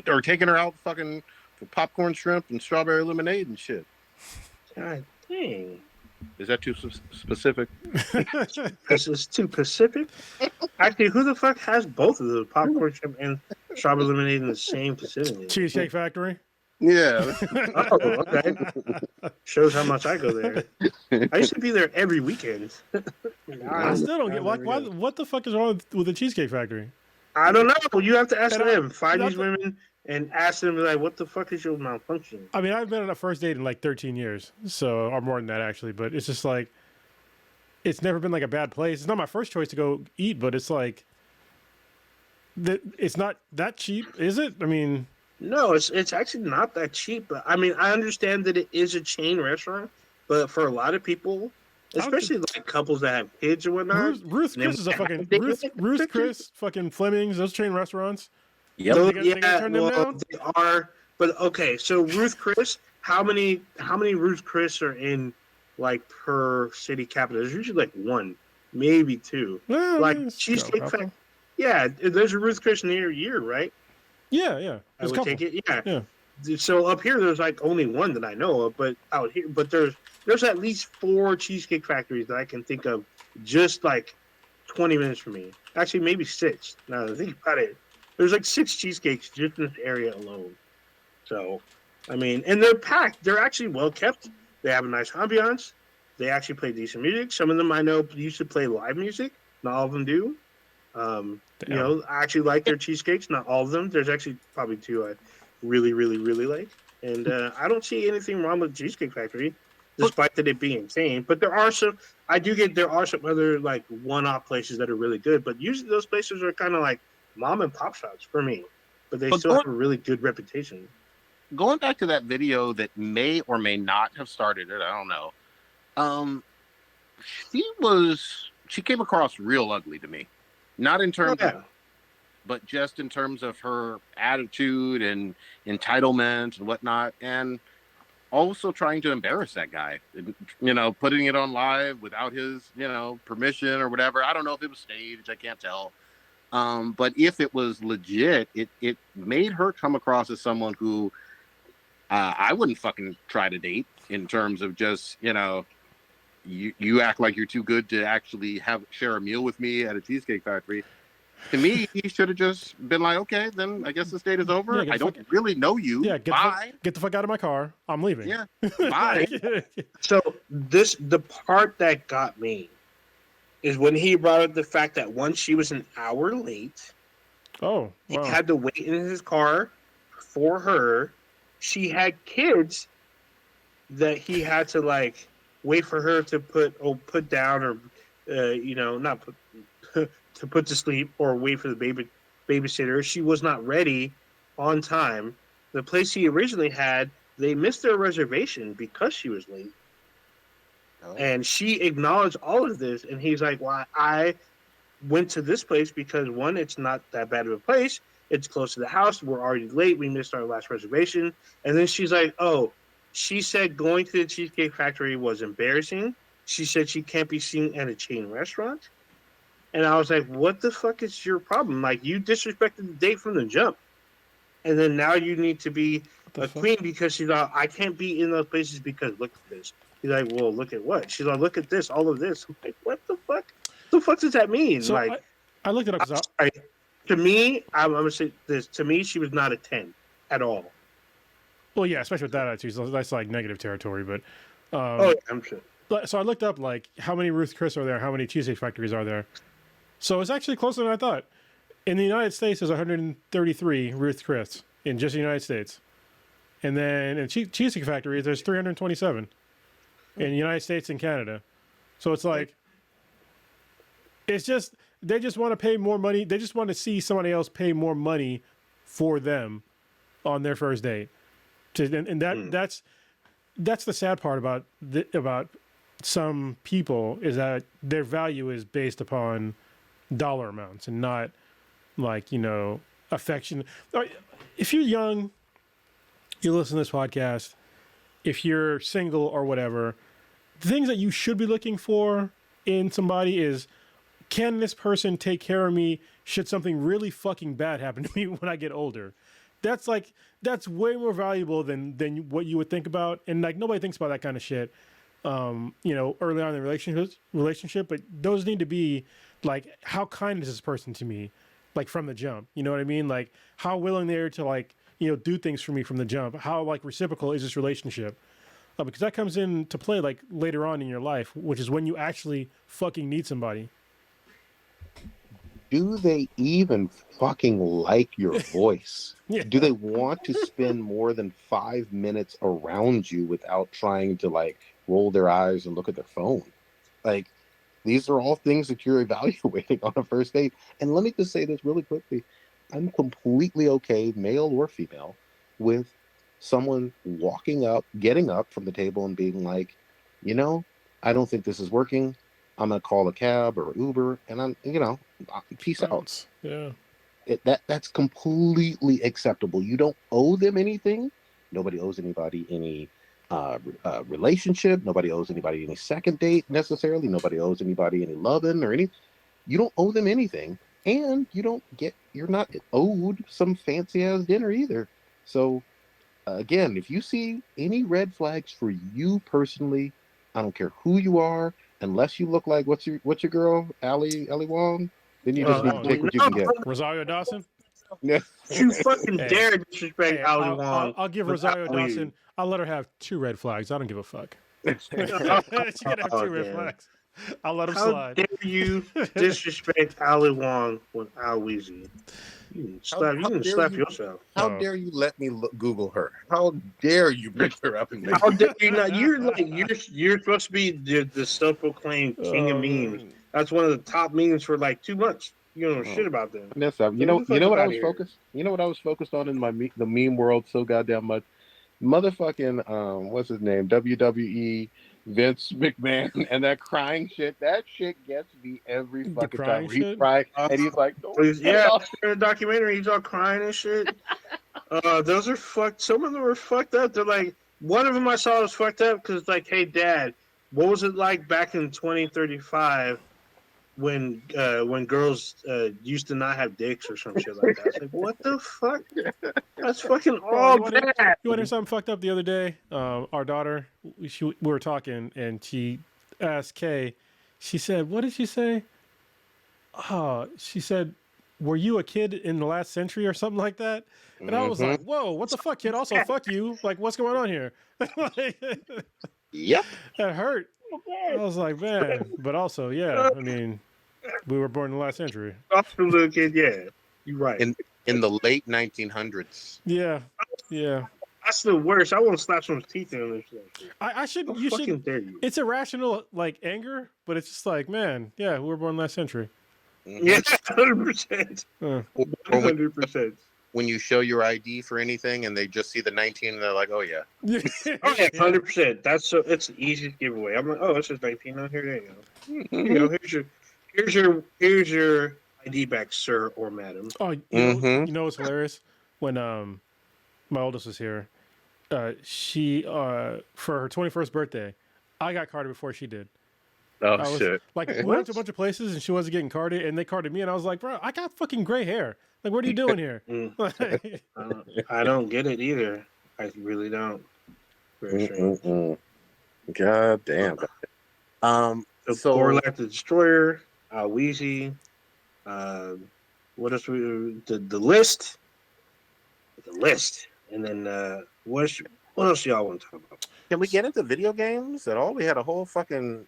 Speaker 3: or taking her out fucking for popcorn, shrimp, and strawberry lemonade and shit.
Speaker 2: God dang.
Speaker 3: Is that too specific?
Speaker 2: This is too Pacific. Actually, who the fuck has both of the popcorn shrimp and strawberry lemonade in the same facility?
Speaker 1: Cheesecake Factory.
Speaker 3: Yeah.
Speaker 2: Oh, okay. Shows how much I go there. I used to be there every weekend.
Speaker 1: I still don't get why. What the fuck is wrong with the Cheesecake Factory?
Speaker 2: I don't know. You have to ask them. Find these women and ask them, like, what the fuck is your malfunction?
Speaker 1: I mean, I've been on a first date in like 13 years, or more than that actually. But it's just like, it's never been like a bad place. It's not my first choice to go eat, but it's like, it's not that cheap, is it? I mean,
Speaker 2: no, it's actually not that cheap. But I mean, I understand that it is a chain restaurant, but for a lot of people, especially like couples that have kids or whatnot,
Speaker 1: Ruth Chris is a fucking Ruth Chris, fucking Fleming's, those chain restaurants.
Speaker 3: Yep.
Speaker 1: They turn them down?
Speaker 2: They are. But okay, so Ruth Chris, how many Ruth Chris are in like per city capital? There's usually like one, maybe two.
Speaker 1: Well,
Speaker 2: like Cheesecake Factory. Yeah, there's a Ruth Chris near you, right?
Speaker 1: Yeah.
Speaker 2: I would take it. Yeah. So up here, there's like only one that I know of, but out here, there's at least 4 Cheesecake Factories that I can think of, just like 20 minutes from me. Actually, maybe 6. Now that I think about it, there's like 6 cheesecakes just in this area alone. So, I mean, and they're packed. They're actually well kept. They have a nice ambiance. They actually play decent music. Some of them I know used to play live music. Not all of them do. I actually like their cheesecakes. Not all of them. There's actually probably 2 I really, really, really like. And I don't see anything wrong with Cheesecake Factory, despite that it being insane. But there are some other like one-off places that are really good. But usually those places are kind of like mom and pop shops for me. But they still have a really good reputation.
Speaker 3: Going back to that video that may or may not have started it, I don't know. She came across real ugly to me. Not in terms of, but just in terms of her attitude and entitlement and whatnot, and also trying to embarrass that guy, putting it on live without his, permission or whatever. I don't know if it was staged. I can't tell. But if it was legit, it made her come across as someone who I wouldn't fucking try to date, in terms of just, you act like you're too good to actually share a meal with me at a Cheesecake Factory. To me, he should have just been like, okay, then I guess this date is over. I don't really know you.
Speaker 1: Yeah,
Speaker 3: bye.
Speaker 1: Get the fuck out of my car. I'm leaving.
Speaker 3: Yeah, bye.
Speaker 2: So the part that got me is when he brought up the fact that once she was an hour late.
Speaker 1: Oh, wow.
Speaker 2: He had to wait in his car for her. She had kids that he had to like wait for her to put down or not put to put to sleep or wait for the babysitter. She was not ready on time. The place he originally had, they missed their reservation because she was late. Oh. And she acknowledged all of this, and he's like, well, I went to this place because, one, it's not that bad of a place. It's close to the house. We're already late. We missed our last reservation. And then she's like, oh, she said going to the Cheesecake Factory was embarrassing. She said she can't be seen at a chain restaurant. And I was like, what the fuck is your problem? Like, you disrespected the date from the jump. And then now you need to be a queen because she's like, I can't be in those places because look at this. He's like, well, look at what? She's like, look at this, all of this. I'm like, what the fuck? What the fuck does that mean?
Speaker 1: So
Speaker 2: like,
Speaker 1: I looked it up.
Speaker 2: To me, I'm going to say this. To me, she was not a 10 at all.
Speaker 1: Well, yeah, especially with that attitude. So that's like negative territory. But
Speaker 2: I'm sure.
Speaker 1: So I looked up like how many Ruth Chris are there, how many Cheesecake Factories are there. So it's actually closer than I thought. In the United States, there's 133 Ruth Chris in just the United States. And then in Cheesecake Factory, there's 327 in the United States and Canada. So it's like, it's just, they just want to pay more money. They just want to see somebody else pay more money for them on their first date. That's the sad part about some people, is that their value is based upon dollar amounts and not like, affection. If you're young, you listen to this podcast, if you're single or whatever, the things that you should be looking for in somebody is, can this person take care of me should something really fucking bad happen to me when I get older? That's way more valuable than what you would think about. And like, nobody thinks about that kind of shit, early on in the relationship, but those need to be like, how kind is this person to me? Like from the jump, you know what I mean? Like, how willing they are to like, do things for me from the jump. How like reciprocal is this relationship? Because that comes into play like later on in your life, which is when you actually fucking need somebody.
Speaker 3: Do they even fucking like your voice?
Speaker 1: Yeah.
Speaker 3: Do they want to spend more than 5 minutes around you without trying to like roll their eyes and look at their phone? Like, these are all things that you're evaluating on a first date. And let me just say this really quickly. I'm completely okay, male or female, with someone getting up from the table and being like, I don't think this is working. I'm going to call a cab or Uber, and I'm, peace out.
Speaker 1: Yeah.
Speaker 3: That's completely acceptable. You don't owe them anything. Nobody owes anybody any relationship. Nobody owes anybody any second date necessarily. Nobody owes anybody any loving or anything. You don't owe them anything, and you're not owed some fancy ass dinner either. So again, if you see any red flags for you personally, I don't care who you are, unless you look like what's your girl, Ali Wong, then you just need to take what you can get.
Speaker 1: Rosario Dawson?
Speaker 3: Yeah.
Speaker 2: You fucking dare disrespect Ali Wong.
Speaker 1: I'll give Rosario Dawson, I'll let her have 2 red flags. I don't give a fuck. She can have 2 red flags. I'll let him slide.
Speaker 2: How dare you disrespect Ali Wong with Al Weezy? You can slap yourself.
Speaker 3: How dare you let me Google her? How dare you bring her up and
Speaker 2: how dare you not? You're supposed to be the self-proclaimed king of memes. That's one of the top memes for like 2 months. You don't know shit about them.
Speaker 3: You know what I was focused? You know what I was focused on in the meme world so goddamn much? Motherfucking what's his name? WWE Vince McMahon and that crying shit. That shit gets me every
Speaker 1: The
Speaker 3: fucking
Speaker 1: crying
Speaker 3: time. Where he's
Speaker 1: shit?
Speaker 3: crying and he's like,
Speaker 2: yeah, in the documentary, he's all crying and shit. Those are fucked. Some of them are fucked up. They're like, one of them I saw was fucked up because, like, hey, Dad, what was it like back in 2035 when girls used to not have dicks or some shit like that? It's like, what the fuck? That's fucking all bad.
Speaker 1: You want to hear something fucked up the other day? Our daughter, we were talking, and she asked Kay, she said, what did she say? She said, were you a kid in the last century or something like that? And I was like, whoa, what the fuck, kid? Also, fuck you. Like, what's going on here?
Speaker 3: Yep.
Speaker 1: That hurt. I was like, man. But also, yeah, I mean, we were born in the last century.
Speaker 2: Awesome little kid, yeah. You're right.
Speaker 3: In the late 1900s.
Speaker 1: Yeah. Yeah.
Speaker 2: That's the worst. I want to slap some teeth in this shit.
Speaker 1: I should, you
Speaker 2: fucking
Speaker 1: should,
Speaker 2: dare you.
Speaker 1: it's irrational, like, anger, but it's just like, man, yeah, we were born last century.
Speaker 2: Yeah, 100%. 100%.
Speaker 3: When you show your ID for anything and they just see the 19 and they're like, oh yeah.
Speaker 2: Oh yeah, 100%. That's so. It's the easiest giveaway. I'm like, oh, it's just 19 on here. There you go. Here you go. Here's your ID back, sir or madam.
Speaker 1: Oh, you know what's hilarious? When my oldest was here, she for her 21st birthday, I got carded before she did.
Speaker 3: Oh shit!
Speaker 1: Like, we went to a bunch of places and she wasn't getting carded, and they carded me, and I was like, bro, I got fucking gray hair. Like, what are you doing here?
Speaker 2: I don't get it either. I really don't. Very strange.
Speaker 3: God damn.
Speaker 2: So Gorlak the Destroyer, Weezy. What else? The list. The list, and then what else y'all want to talk about?
Speaker 3: Can we get into video games at all? We had a whole fucking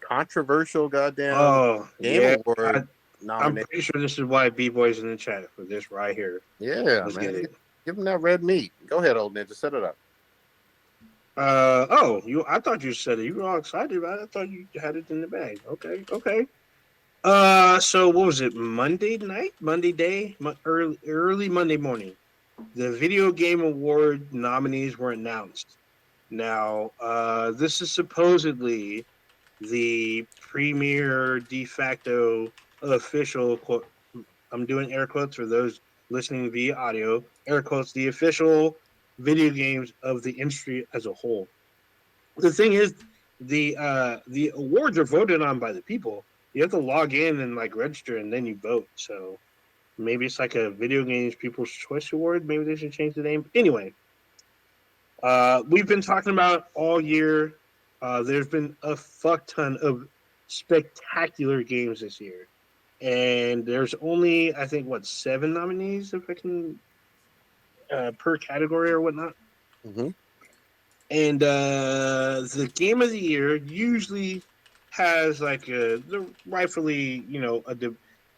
Speaker 3: controversial goddamn game award.
Speaker 2: I'm pretty sure this is why B-Boy's in the chat for this right here.
Speaker 3: Yeah,
Speaker 2: let's
Speaker 3: man.
Speaker 2: get it.
Speaker 3: Give him that red meat. Go ahead, old ninja. Set it up.
Speaker 2: I thought you said it. You were all excited about it. I thought you had it in the bag. Okay. So what was it? Monday night? Monday day? Early Monday morning. The Video Game Award nominees were announced. Now, this is supposedly the premier de facto official quote. I'm doing air quotes for those listening via audio. Air quotes, the official video games of the industry as a whole. The thing is, the awards are voted on by the people. You have to log in and like register, and then you vote. So maybe it's like a Video Games People's Choice Award. Maybe they should change the name. Anyway, we've been talking about all year. There's been a fuck ton of spectacular games this year. And there's only, I think, 7 nominees, if I can, per category or whatnot.
Speaker 3: Mm-hmm.
Speaker 2: And the game of the year usually has like rightfully, a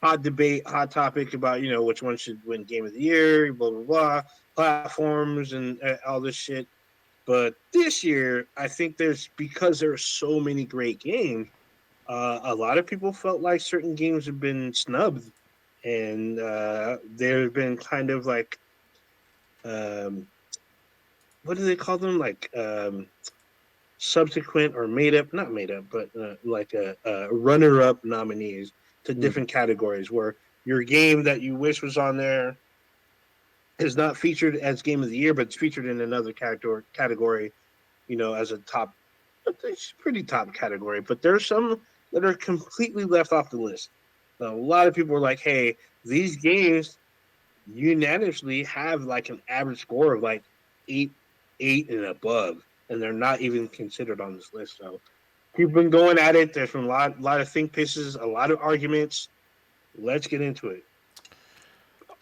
Speaker 2: hot debate, hot topic about, which one should win game of the year, blah, blah, blah, platforms and all this shit. But this year, I think because there are so many great games, a lot of people felt like certain games have been snubbed, and there have been kind of like, what do they call them? Like subsequent or not made up, but like runner-up nominees to different categories, where your game that you wish was on there is not featured as game of the year, but it's featured in another category, as a top, it's pretty top category. But there's some that are completely left off the list. A lot of people are like, hey, these games unanimously have like an average score of like 8 and above, and they're not even considered on this list. So people have been going at it. There's been a lot of think pieces, a lot of arguments. Let's get into it.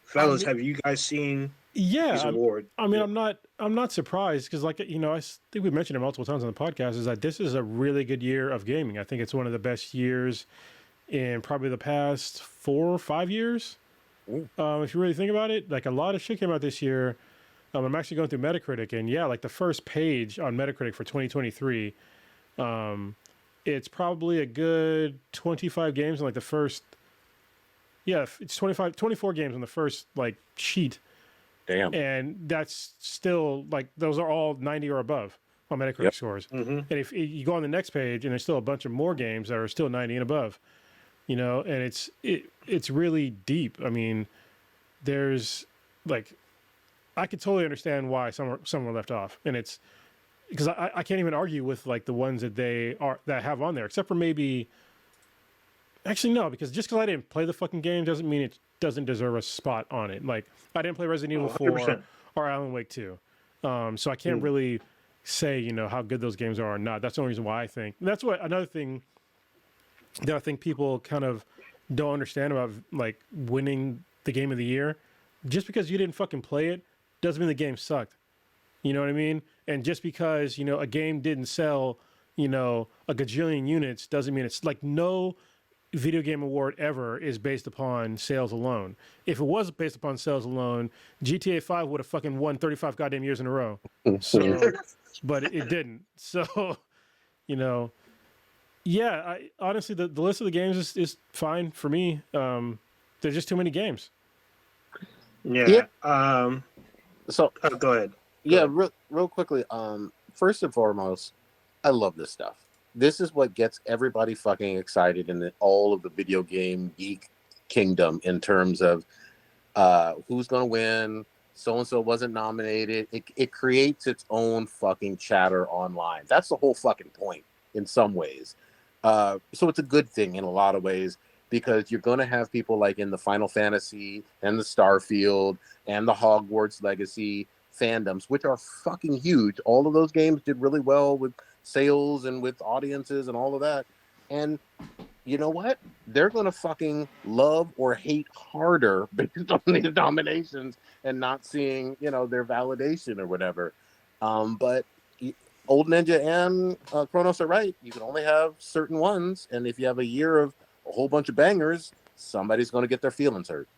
Speaker 2: Fellas, have you guys seen these awards?
Speaker 1: I mean, I'm not surprised because, like, I think we mentioned it multiple times on the podcast, is that this is a really good year of gaming. I think it's one of the best years in probably the past 4 or 5 years. If you really think about it, like, a lot of shit came out this year. I'm actually going through Metacritic, and like the first page on Metacritic for 2023, it's probably a good 25 games in like the first. Yeah, it's 24 games on the first like sheet.
Speaker 3: Damn.
Speaker 1: And that's still like those are all 90 or above on Metacritic scores. And if you go on the next page, and there's still a bunch of more games that are still 90 and above, you know, and it's really deep. I mean, there's like, I could totally understand why some were left off, and it's because I can't even argue with like the ones that have on there, except for maybe. Actually, no, because just because I didn't play the fucking game doesn't mean it doesn't deserve a spot on it. Like, I didn't play Resident Evil 4 or Alan Wake 2. So I can't really say, you know, how good those games are or not. That's the only reason why I think. And that's what another thing that I think people kind of don't understand about, like, winning the game of the year. Just because you didn't fucking play it doesn't mean the game sucked. You know what I mean? And just because, you know, a game didn't sell, you know, a gajillion units doesn't mean it's like no video game award ever is based upon sales alone. If it was based upon sales alone, GTA 5 would have fucking won 35 goddamn years in a row. So, but it didn't. So, you know, yeah, honestly, the list of the games is fine for me. There's just too many games.
Speaker 2: Yeah.
Speaker 3: So
Speaker 2: go ahead.
Speaker 3: Yeah, real quickly. First and foremost, I love this stuff. This is what gets everybody fucking excited in all of the video game geek kingdom in terms of who's going to win. So-and-so wasn't nominated. It creates its own fucking chatter online. That's the whole fucking point in some ways. So it's a good thing in a lot of ways because you're going to have people like in the Final Fantasy and the Starfield and the Hogwarts Legacy fandoms, which are fucking huge. All of those games did really well with sales and with audiences and all of that. And you know what? They're going to fucking love or hate harder based on these nominations and not seeing, you know, their validation or whatever. But Old Ninja and Kronos are right. You can only have certain ones. And if you have a year of a whole bunch of bangers, somebody's going to get their feelings hurt.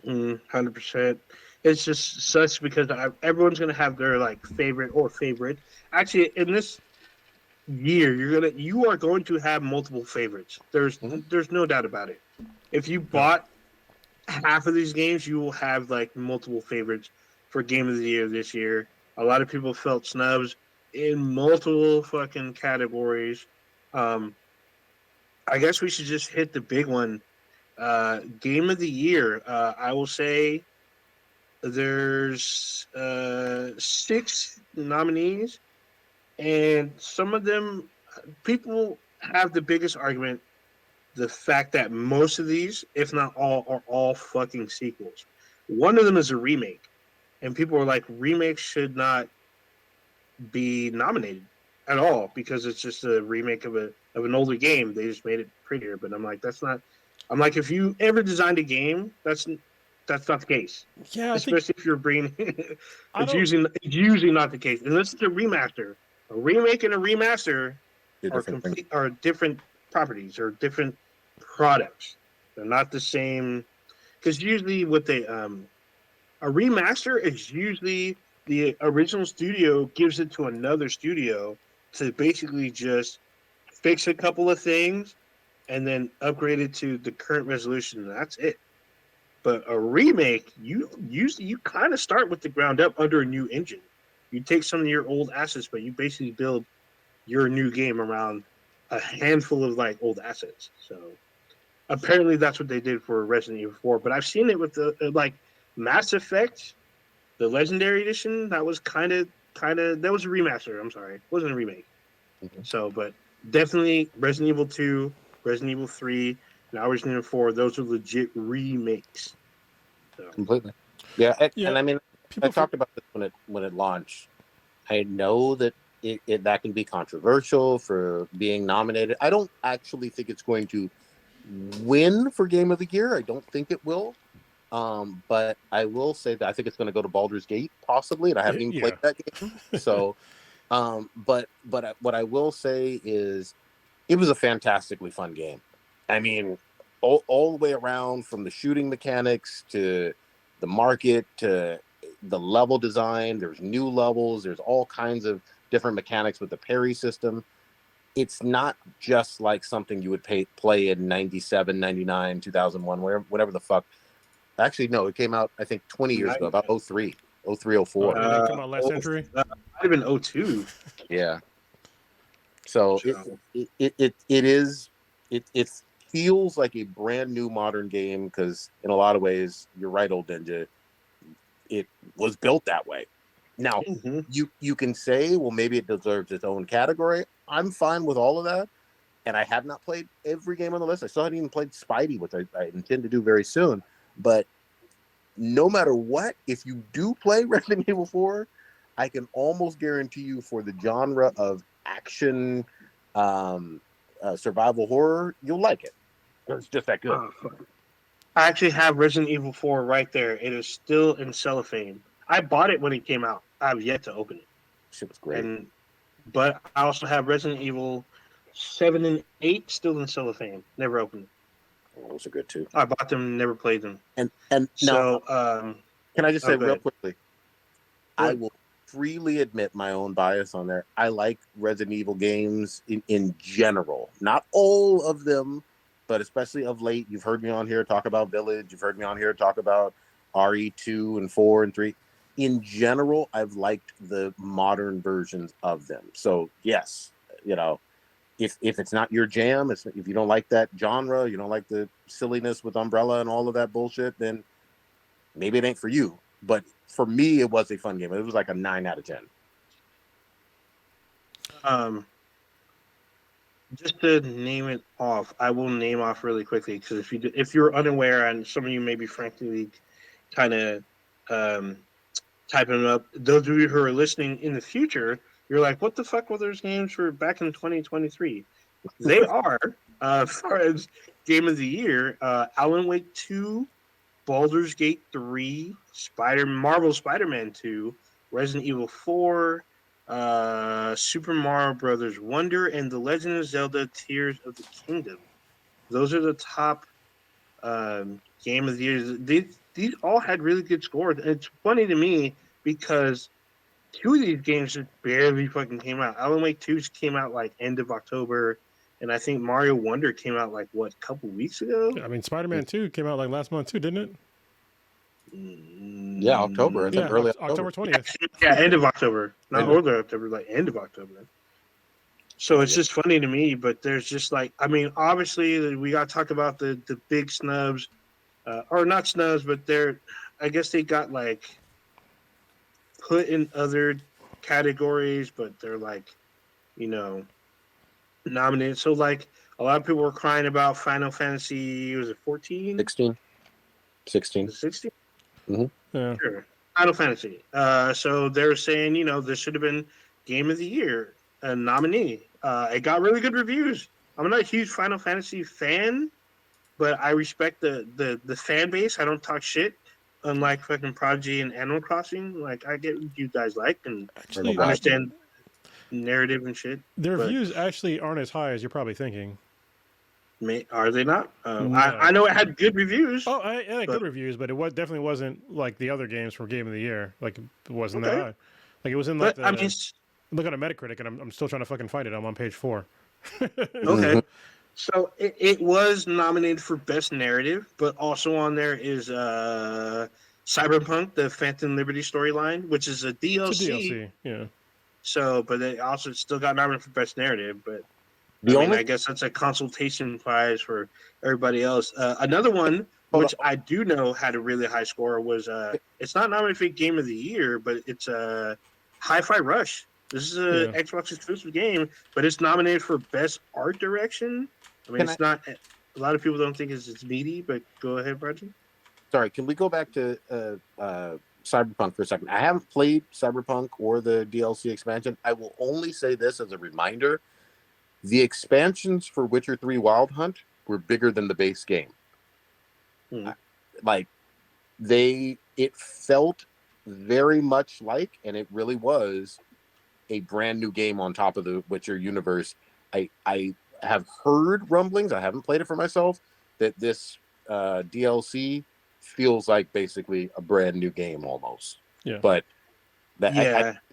Speaker 2: 100%. It's just such because everyone's going to have their like favorite or favorite. Actually, in this year, you are going to have multiple favorites. There's no doubt about it. If you bought half of these games, you will have like multiple favorites for Game of the Year this year. A lot of people felt snubs in multiple fucking categories. I guess we should just hit the big one. Game of the Year. I will say there's 6 nominees. And some of them, people have the biggest argument, the fact that most of these, if not all, are all fucking sequels. One of them is a remake. And people are like, remakes should not be nominated at all because it's just a remake of an older game. They just made it prettier. But I'm like, that's not... I'm like, if you ever designed a game, that's not the case.
Speaker 1: Yeah,
Speaker 2: especially if you're bringing... it's usually not the case. Unless it's a remaster. A remake and a remaster are different properties or different products. They're not the same. Because usually with a remaster is usually the original studio gives it to another studio to basically just fix a couple of things and then upgrade it to the current resolution. And that's it. But a remake, you kind of start with the ground up under a new engine. You take some of your old assets, but you basically build your new game around a handful of like old assets. So apparently that's what they did for Resident Evil 4. But I've seen it with the like Mass Effect, the Legendary Edition. That was kind of that was a remaster. I'm sorry, it wasn't a remake. So, but definitely Resident Evil 2, Resident Evil 3, now Resident Evil 4. Those are legit remakes. So.
Speaker 3: Completely. Yeah, and I mean. I talked about this when it launched. I know that that can be controversial for being nominated. I don't actually think it's going to win for Game of the Year. I don't think it will. But I will say that I think it's going to go to Baldur's Gate possibly, and I haven't even played that game. So, but what I will say is, it was a fantastically fun game. I mean, all the way around, from the shooting mechanics to the market to the level design. There's new levels. There's all kinds of different mechanics with the parry system. It's not just like something you would play in 97, 99, 2001, whatever the fuck. Actually, no, it came out, I think, 20 years ago, about 03. 03, 04.
Speaker 1: Did that come out last century?
Speaker 2: Might have been 02.
Speaker 3: Yeah. So it feels like a brand new modern game because in a lot of ways, you're right, Old Ninja. It was built that way. Now, you can say, well, maybe it deserves its own category. I'm fine with all of that. And I have not played every game on the list. I still haven't even played Spidey, which I intend to do very soon. But no matter what, if you do play Resident Evil 4, I can almost guarantee you for the genre of action, survival horror, you'll like it. It's just that good.
Speaker 2: I actually have Resident Evil 4 right there. It is still in cellophane. I bought it when it came out. I've yet to open it.
Speaker 3: Shit was great.
Speaker 2: But I also have Resident Evil 7 and 8 still in cellophane. Never opened it.
Speaker 3: Oh, those are good too.
Speaker 2: I bought them, never played them.
Speaker 3: And
Speaker 2: so,
Speaker 3: now, can I just say real
Speaker 2: ahead.
Speaker 3: quickly? I will freely admit my own bias on there. I like Resident Evil games in general. Not all of them, but especially of late. You've heard me on here talk about Village. You've heard me on here talk about RE2 and 4 and 3. In general, I've liked the modern versions of them. So, yes, if it's not your jam, if you don't like that genre, you don't like the silliness with Umbrella and all of that bullshit, then maybe it ain't for you. But for me, it was a fun game. It was like a 9 out of 10.
Speaker 2: Just to name it off, I will name off really quickly because if you're unaware, and some of you may be frankly kind of typing them up, those of you who are listening in the future, you're like, what the fuck were those games for back in 2023? They are, as far as Game of the Year, Alan Wake 2, Baldur's Gate 3, Marvel Spider-Man 2, Resident Evil 4, Super Mario Brothers Wonder, and The Legend of Zelda Tears of the Kingdom. Those are the top Game of the Year. These all had really good scores. And it's funny to me because 2 of these games just barely fucking came out. Alan Wake 2 came out like end of October, and I think Mario Wonder came out like a couple weeks ago.
Speaker 1: I mean, Spider-Man 2 came out like last month too, didn't it?
Speaker 3: Yeah, October. I think early
Speaker 1: October 20th.
Speaker 2: Yeah, end of October. Not early October, like end of October. So it's just funny to me, but there's just like, I mean, obviously we got to talk about the big snubs, or not snubs, but I guess they got like put in other categories, but they're like, nominated. So like a lot of people were crying about Final Fantasy, was it 14?
Speaker 3: 16. 16.
Speaker 2: 16?
Speaker 3: Mm-hmm.
Speaker 1: Yeah.
Speaker 2: Sure. Final Fantasy. So they're saying, this should have been Game of the Year, a nominee. It got really good reviews. I'm not a huge Final Fantasy fan, but I respect the fan base. I don't talk shit, unlike fucking Prodigy and Animal Crossing. Like, I get what you guys like and
Speaker 1: Actually,
Speaker 2: understand narrative and shit.
Speaker 1: The reviews actually aren't as high as you're probably thinking.
Speaker 2: Are they not?
Speaker 1: No.
Speaker 2: I know it had good reviews.
Speaker 1: Oh, it had good reviews, but it definitely wasn't like the other games from Game of the Year. Like, it wasn't that high. Like, it was in like look at a Metacritic, and I'm still trying to fucking find it. I'm on page 4.
Speaker 2: Okay. So it was nominated for Best Narrative, but also on there is Cyberpunk, the Phantom Liberty storyline, which is a DLC.
Speaker 1: It's a DLC, yeah.
Speaker 2: So, but it also still got nominated for Best Narrative, but I guess that's a consultation prize for everybody else. Another one, which I do know had a really high score, was it's not nominated for Game of the Year, but it's Hi-Fi Rush. This is an Xbox exclusive game, but it's nominated for Best Art Direction. I mean, not. A lot of people don't think it's meaty, but go ahead, Bridget.
Speaker 3: Sorry, can we go back to Cyberpunk for a second? I haven't played Cyberpunk or the DLC expansion. I will only say this as a reminder. The expansions for Witcher 3 Wild Hunt were bigger than the base game. It felt very much like, and it really was, a brand new game on top of the Witcher universe. I have heard rumblings, I haven't played it for myself, that this DLC feels like basically a brand new game almost.
Speaker 1: Yeah.
Speaker 3: But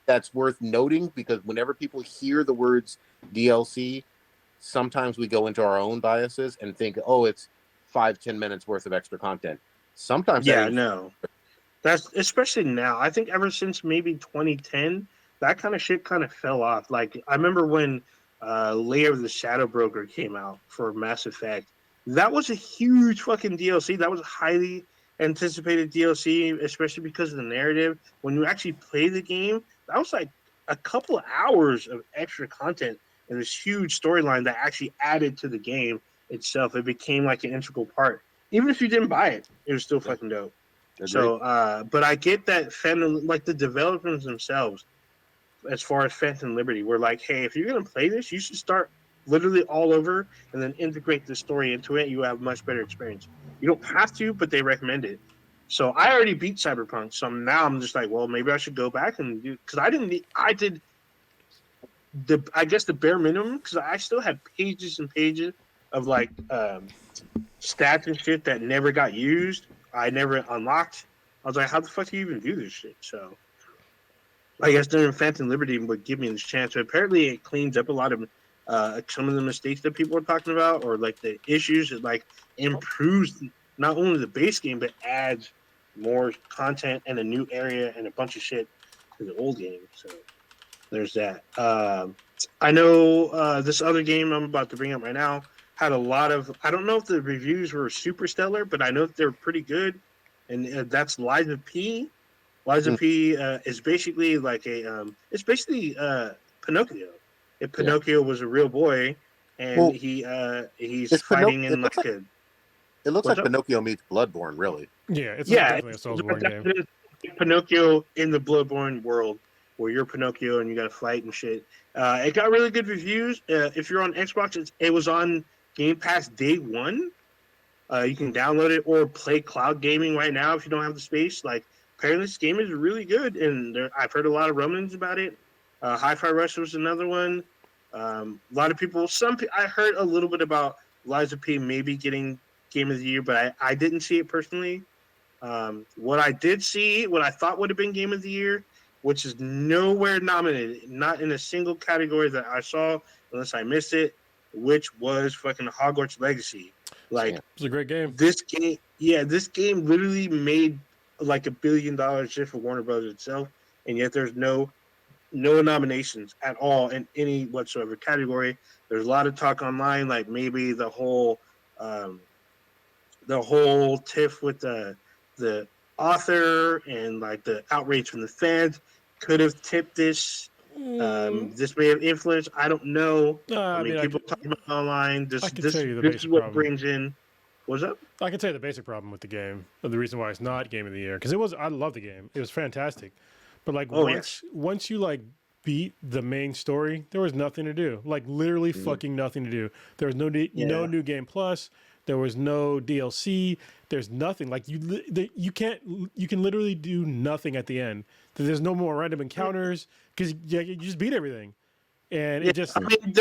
Speaker 3: that's worth noting because whenever people hear the words DLC, sometimes we go into our own biases and think, oh, it's 5-10 minutes worth of extra content. Sometimes
Speaker 2: That's especially now. I think ever since maybe 2010, that kind of shit kind of fell off. Like I remember when Layer of the Shadow Broker came out for Mass Effect. That was a huge fucking DLC. That was a highly anticipated DLC, especially because of the narrative. When you actually play the game, that was like a couple of hours of extra content and this huge storyline that actually added to the game itself. It became like an integral part. Even if you didn't buy it, it was still fucking dope.
Speaker 3: Agreed.
Speaker 2: So, but I get that Phantom, like the developers themselves, as far as Phantom Liberty, were like, hey, if you're gonna play this, you should start literally all over and then integrate the story into it. You have much better experience. You don't have to, but they recommend it. So I already beat Cyberpunk, so now I'm just like, well, maybe I should go back and do because I did I guess the bare minimum because I still had pages and pages of like stats and shit that never got used. I never unlocked. I was like, how the fuck do you even do this shit? So I guess during Phantom Liberty would give me this chance. But apparently it cleans up a lot of some of the mistakes that people are talking about or like the issues. It like improves not only the base game but adds more content and a new area and a bunch of shit to the old game. So there's that. I know this other game I'm about to bring up right now had a lot of. I don't know if the reviews were super stellar, but I know that they're pretty good. And that's Liza P. Liza P. Is basically like a. It's basically Pinocchio. If Pinocchio was a real boy, and he's fighting in like a.
Speaker 3: It looks like Pinocchio meets Bloodborne, really.
Speaker 1: Yeah, it's definitely a Soulsborne game.
Speaker 2: Pinocchio in the Bloodborne world, where you're Pinocchio and you got to fight and shit. It got really good reviews. If you're on Xbox, it was on Game Pass day one. You can download it or play cloud gaming right now if you don't have the space. Like, apparently this game is really good, and I've heard a lot of rumblings about it. Hi-Fi Rush was another one. A lot of people. I heard a little bit about Liza P. maybe getting Game of the Year, but I didn't see it personally. What I did see, what I thought would have been Game of the Year, which is nowhere nominated, not in a single category that I saw, unless I missed it, which was fucking Hogwarts Legacy. Like,
Speaker 1: it was a great game.
Speaker 2: This game literally made like $1 billion just for Warner Brothers itself, and yet there's no nominations at all in any whatsoever category. There's a lot of talk online, like maybe the whole tiff with the author and like the outrage from the fans could have tipped this. This may have influenced. I don't know. I mean, people talking about online. This is what brings in. What's up?
Speaker 1: I can tell you the basic problem with the game, or the reason why it's not Game of the Year, because it was. I love the game. It was fantastic, but like once you like beat the main story, there was nothing to do. Like literally fucking nothing to do. There was no new game plus. There was no DLC. There's nothing. Like you can literally do nothing at the end. There's no more random encounters because you just beat everything, and it just.
Speaker 2: I mean,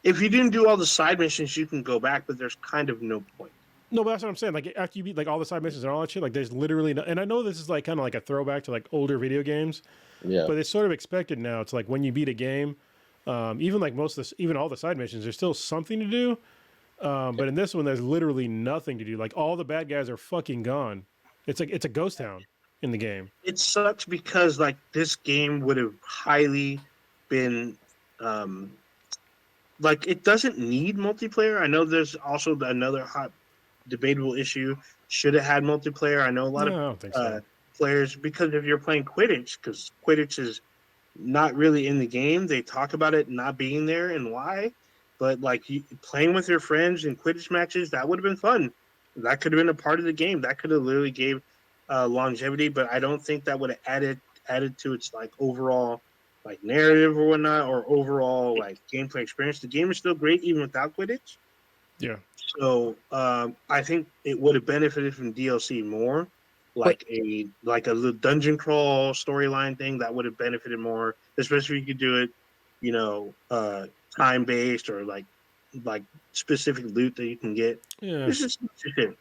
Speaker 2: if you didn't do all the side missions, you can go back, but there's kind of no point.
Speaker 1: No, but that's what I'm saying. Like after you beat like all the side missions and all that shit, like there's literally no, and I know this is like kind of like a throwback to like older video games.
Speaker 3: Yeah.
Speaker 1: But it's sort of expected now. It's like when you beat a game, even like even all the side missions, there's still something to do. But in this one, there's literally nothing to do. Like all the bad guys are fucking gone. It's like it's a ghost town in the game.
Speaker 2: It sucks because like this game would have highly been like it doesn't need multiplayer. I know there's also another hot debatable issue. Should it had multiplayer? I know a lot of players, because if you're playing Quidditch, because Quidditch is not really in the game. They talk about it not being there and why. But like playing with your friends in Quidditch matches, that would have been fun. That could have been a part of the game. That could have literally gave longevity. But I don't think that would have added to its like overall like narrative or whatnot, or overall like gameplay experience. The game is still great even without Quidditch.
Speaker 1: Yeah.
Speaker 2: So I think it would have benefited from DLC more, like a little dungeon crawl storyline thing that would have benefited more, especially if you could do it, time based or like specific loot that you can get.
Speaker 1: Yeah.
Speaker 2: This is shit,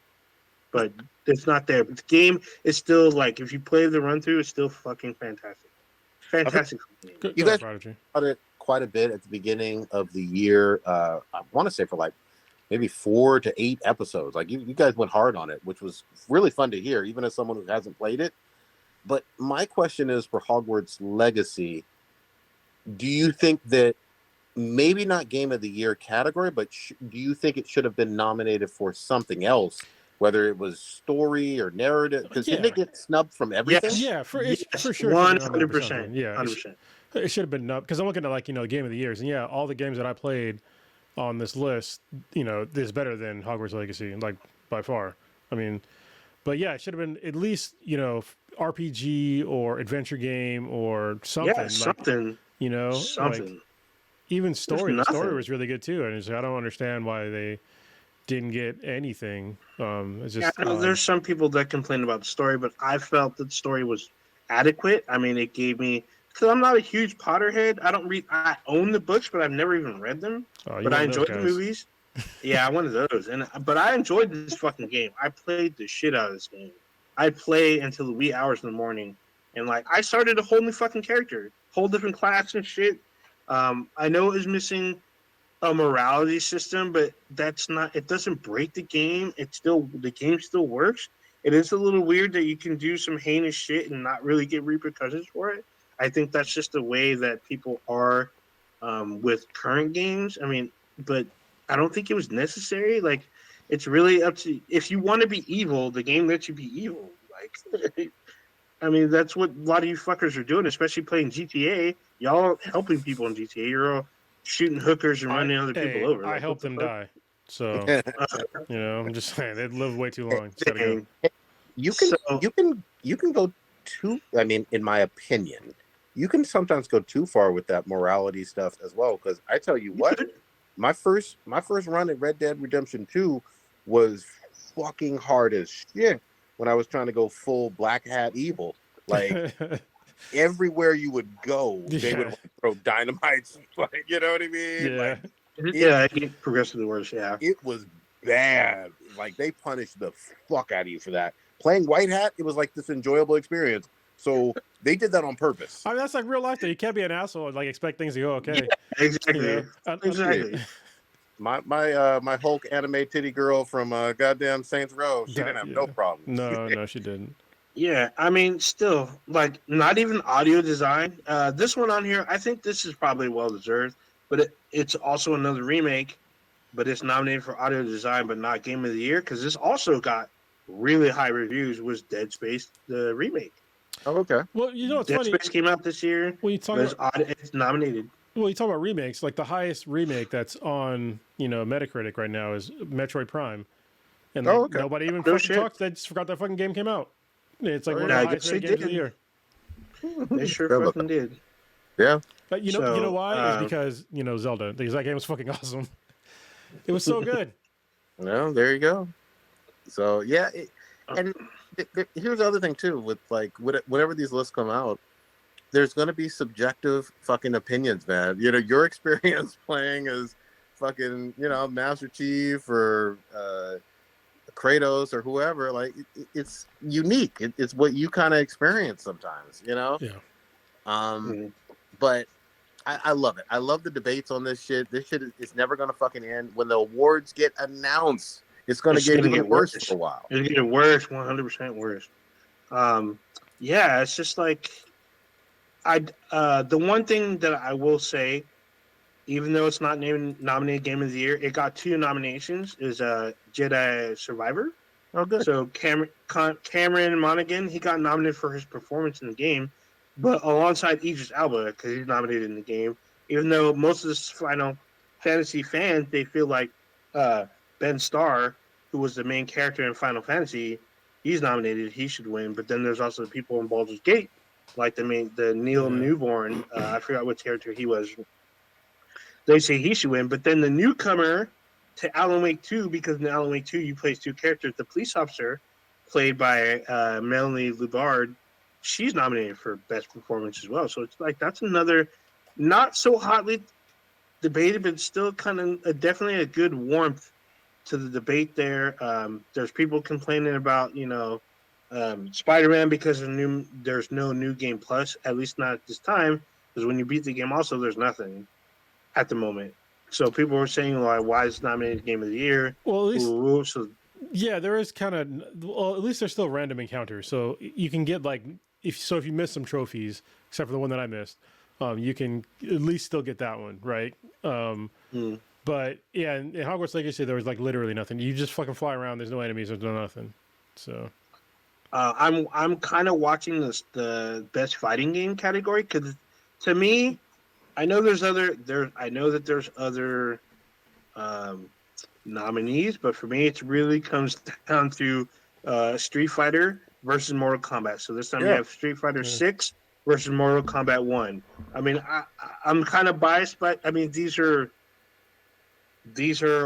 Speaker 2: but it's not there. But the game is still like if you play the run through, it's still fucking fantastic. Fantastic.
Speaker 3: You guys about it quite a bit at the beginning of the year. I want to say for like maybe 4 to 8 episodes. Like you guys went hard on it, which was really fun to hear, even as someone who hasn't played it. But my question is for Hogwarts Legacy, do you think that maybe not Game of the Year category, but do you think it should have been nominated for something else, whether it was story or narrative? Because didn't it get snubbed from everything?
Speaker 1: Yeah, for sure.
Speaker 2: 100%.
Speaker 1: Yeah,
Speaker 2: 100%.
Speaker 1: it should have been nubbed because I'm looking at Game of the Years, and yeah, all the games that I played on this list, is better than Hogwarts Legacy, like by far. I mean, but yeah, it should have been at least RPG or adventure game or something.
Speaker 2: Yeah, something.
Speaker 1: Like even story. The story
Speaker 2: nothing.
Speaker 1: was really good too, and I don't understand why they didn't get anything. It's just
Speaker 2: I know there's some people that complain about the story, but I felt that the story was adequate. I mean, it gave me, because I'm not a huge Potterhead. I own the books, but I've never even read them. But I enjoyed the movies. Yeah, one of those. But I enjoyed this fucking game. I played the shit out of this game. I play until the wee hours in the morning, and I started a whole new fucking character, whole different class and shit. I know it was missing a morality system, but that's not. It doesn't break the game. The game still works. It is a little weird that you can do some heinous shit and not really get repercussions for it. I think that's just the way that people are with current games. I mean, but I don't think it was necessary. Like, it's really up to, if you want to be evil, the game lets you be evil. Like, I mean, that's what a lot of you fuckers are doing, especially playing GTA. Y'all helping people in GTA. You're all shooting hookers and running other people over.
Speaker 1: I helped them die. So, I'm just saying, they'd lived way too long. Just gotta go.
Speaker 3: You can go too, I mean, in my opinion, you can sometimes go too far with that morality stuff as well. Because I tell you what, my first run at Red Dead Redemption 2 was fucking hard as shit when I was trying to go full black hat evil. Like, everywhere you would go, they would throw dynamites. Like, you know what I mean?
Speaker 1: Yeah.
Speaker 2: It get progressively worse. Yeah,
Speaker 3: it was bad. Like, they punished the fuck out of you for that. Playing White Hat, it was like this enjoyable experience. So they did that on purpose.
Speaker 1: I mean, that's like real life, though. You can't be an asshole and expect things to go okay.
Speaker 2: Yeah, exactly. Exactly.
Speaker 3: My Hulk anime titty girl from goddamn Saints Row, she didn't have no problems.
Speaker 1: No, she didn't.
Speaker 2: Yeah, I mean, still, not even audio design. This one on here, I think this is probably well deserved, but it's also another remake, but it's nominated for audio design, but not Game of the Year, because this also got really high reviews. Was Dead Space the remake?
Speaker 3: Oh, okay.
Speaker 1: Well, it's
Speaker 2: Dead
Speaker 1: funny.
Speaker 2: Space came out this year.
Speaker 1: Well,
Speaker 2: it's nominated.
Speaker 1: Well, you talk about remakes. Like, the highest remake that's on Metacritic right now is Metroid Prime, and nobody even fucking talks. They just forgot that fucking game came out. It's like one of the highest rated games of the year.
Speaker 2: They sure fucking did.
Speaker 3: Yeah.
Speaker 1: But you know why? It's because Zelda. Because that game was fucking awesome. It was so good.
Speaker 3: Well, there you go. So yeah, here's the other thing too. With whenever these lists come out, there's going to be subjective fucking opinions, man. Your experience playing as fucking Master Chief or Kratos or whoever, like it's unique. It's what you kind of experience sometimes, Yeah. But I love it. I love the debates on this shit. This shit is never gonna fucking end. When the awards get announced, it's gonna get worse for a while.
Speaker 2: It's gonna get worse, 100% worse. Yeah, it's just like the one thing that I will say, even though it's not nominated Game of the Year, it got 2 nominations. Is Jedi Survivor.
Speaker 3: Oh, good.
Speaker 2: So Cameron Monaghan, he got nominated for his performance in the game, but alongside Idris Elba, because he's nominated in the game. Even though most of the Final Fantasy fans, they feel like Ben Starr, who was the main character in Final Fantasy, he's nominated, he should win. But then there's also the people in Baldur's Gate, like the Neil Newborn. I forgot which character he was. They say he should win, but then the newcomer to Alan Wake 2, because in Alan Wake 2 you play 2 characters, the police officer, played by Melanie Loubard, she's nominated for Best Performance as well. So it's like, that's another not so hotly debated, but still kind of definitely a good warmth to the debate there. There's people complaining about, Spider-Man because there's no new game plus, at least not at this time, because when you beat the game also, there's nothing at the moment. So people were saying, why is it nominated Game of the Year?
Speaker 1: Well, at least, yeah, there is kind of, at least there's still random encounters. So you can get if you miss some trophies, except for the one that I missed, you can at least still get that one, right? But yeah, in Hogwarts Legacy, there was like literally nothing. You just fucking fly around. There's no enemies. There's no nothing. So
Speaker 2: I'm kind of watching the best fighting game category because to me, I know there's other nominees, but for me, it really comes down to Street Fighter versus Mortal Kombat. So this time you have Street Fighter 6 versus Mortal Kombat 1. I mean, I'm kind of biased, but I mean these are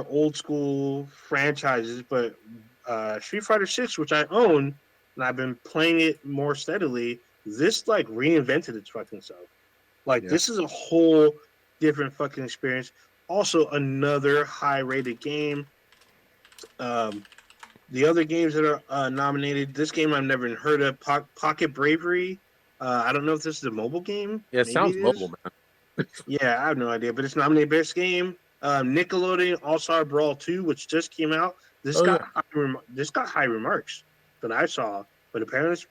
Speaker 2: old school franchises, but Street Fighter 6, which I own and I've been playing it more steadily, this like reinvented its fucking self. Like this is a whole different fucking experience. Also, another high-rated game. The other games that are nominated, this game I've never even heard of, Pocket Bravery. I don't know if this is a mobile game.
Speaker 3: Yeah, it sounds mobile, man.
Speaker 2: Yeah, I have no idea, but it's nominated Best Game. Nickelodeon All-Star Brawl 2, which just came out. This got high remarks that I saw, but apparently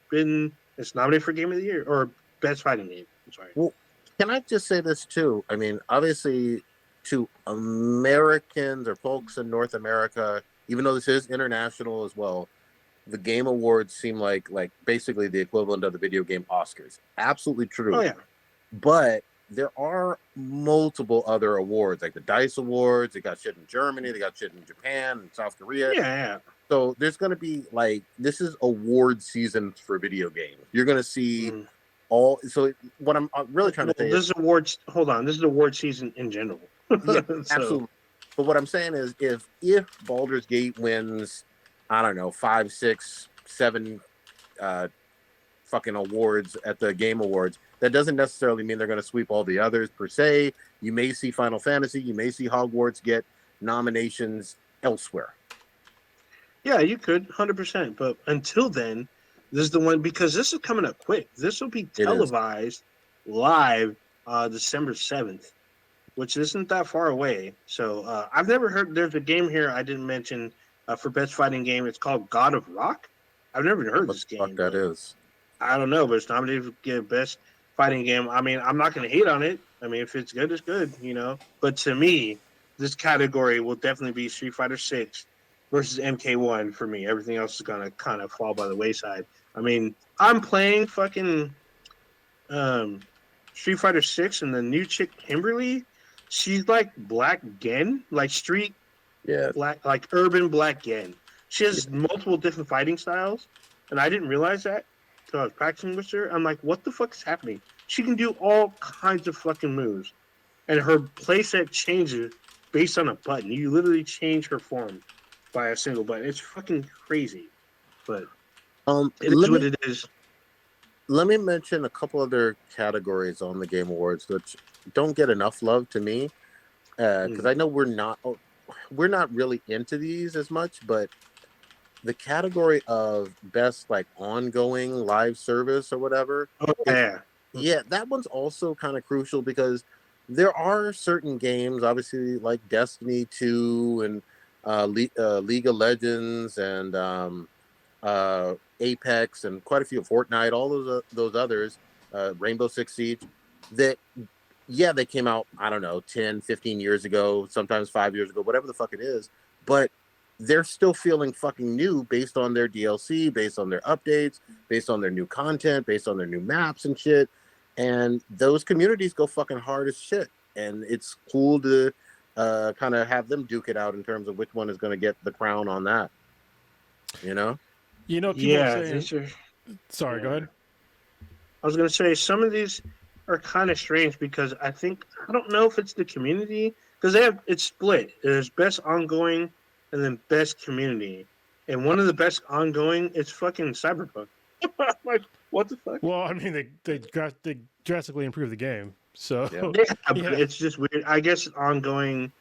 Speaker 2: it's nominated for Game of the Year or Best Fighting Game. I'm sorry.
Speaker 3: Well, can I just say this too? I mean, obviously, to Americans or folks in North America, even though this is international as well, the Game Awards seem like basically the equivalent of the video game Oscars. Absolutely true.
Speaker 2: Oh yeah.
Speaker 3: But there are multiple other awards, like the DICE Awards. They got shit in Germany. They got shit in Japan and South Korea.
Speaker 2: Yeah.
Speaker 3: So there's going to be this is award season for video games. You're going to see so what I'm really trying to say
Speaker 2: this is awards. Hold on, this is award season in general.
Speaker 3: Yeah, absolutely. But what I'm saying is, if Baldur's Gate wins, I don't know, 5, 6, 7 fucking awards at the Game Awards, that doesn't necessarily mean they're going to sweep all the others per se. You may see Final Fantasy, you may see Hogwarts get nominations elsewhere.
Speaker 2: Yeah, you could 100%. But until then, this is the one, because this is coming up quick. This will be televised live December 7th, which isn't that far away. So I've never heard. There's a game here I didn't mention for Best Fighting Game. It's called God of Rock. I've never heard of this game.
Speaker 3: What the fuck that is?
Speaker 2: I don't know, but it's nominated for get Best Fighting Game. I mean, I'm not going to hate on it. I mean, if it's good, it's good, you know. But to me, this category will definitely be Street Fighter 6 versus MK1 for me. Everything else is going to kind of fall by the wayside. I mean, I'm playing fucking Street Fighter 6, and the new chick, Kimberly, she's like Black Gen, like street black, like urban Black Gen. She has multiple different fighting styles, and I didn't realize that until I was practicing with her. I'm like, what the fuck is happening? She can do all kinds of fucking moves, and her playset changes based on a button. You literally change her form by a single button. It's fucking crazy, but it is what it is.
Speaker 3: Let me mention a couple other categories on the Game Awards which don't get enough love to me, because I know we're not really into these as much, but the category of best ongoing live service or whatever.
Speaker 2: Oh,
Speaker 3: yeah, that one's also kind of crucial because there are certain games, obviously like Destiny 2 and League of Legends and Apex and quite a few, Fortnite, all those others, Rainbow Six Siege, that they came out, I don't know, 10, 15 years ago, sometimes 5 years ago, whatever the fuck it is, but they're still feeling fucking new based on their DLC, based on their updates, based on their new content, based on their new maps and shit. And those communities go fucking hard as shit. And it's cool to kind of have them duke it out in terms of which one is going to get the crown on that. You know?
Speaker 1: You know, people are saying... Sorry, go ahead.
Speaker 2: I was going to say, some of these are kind of strange because I don't know if it's the community, because it's split. There's best ongoing and then best community. And one of the best ongoing is fucking Cyberpunk. Like, what the fuck?
Speaker 1: Well, I mean, they drastically improved the game. So
Speaker 2: it's just weird. I guess ongoing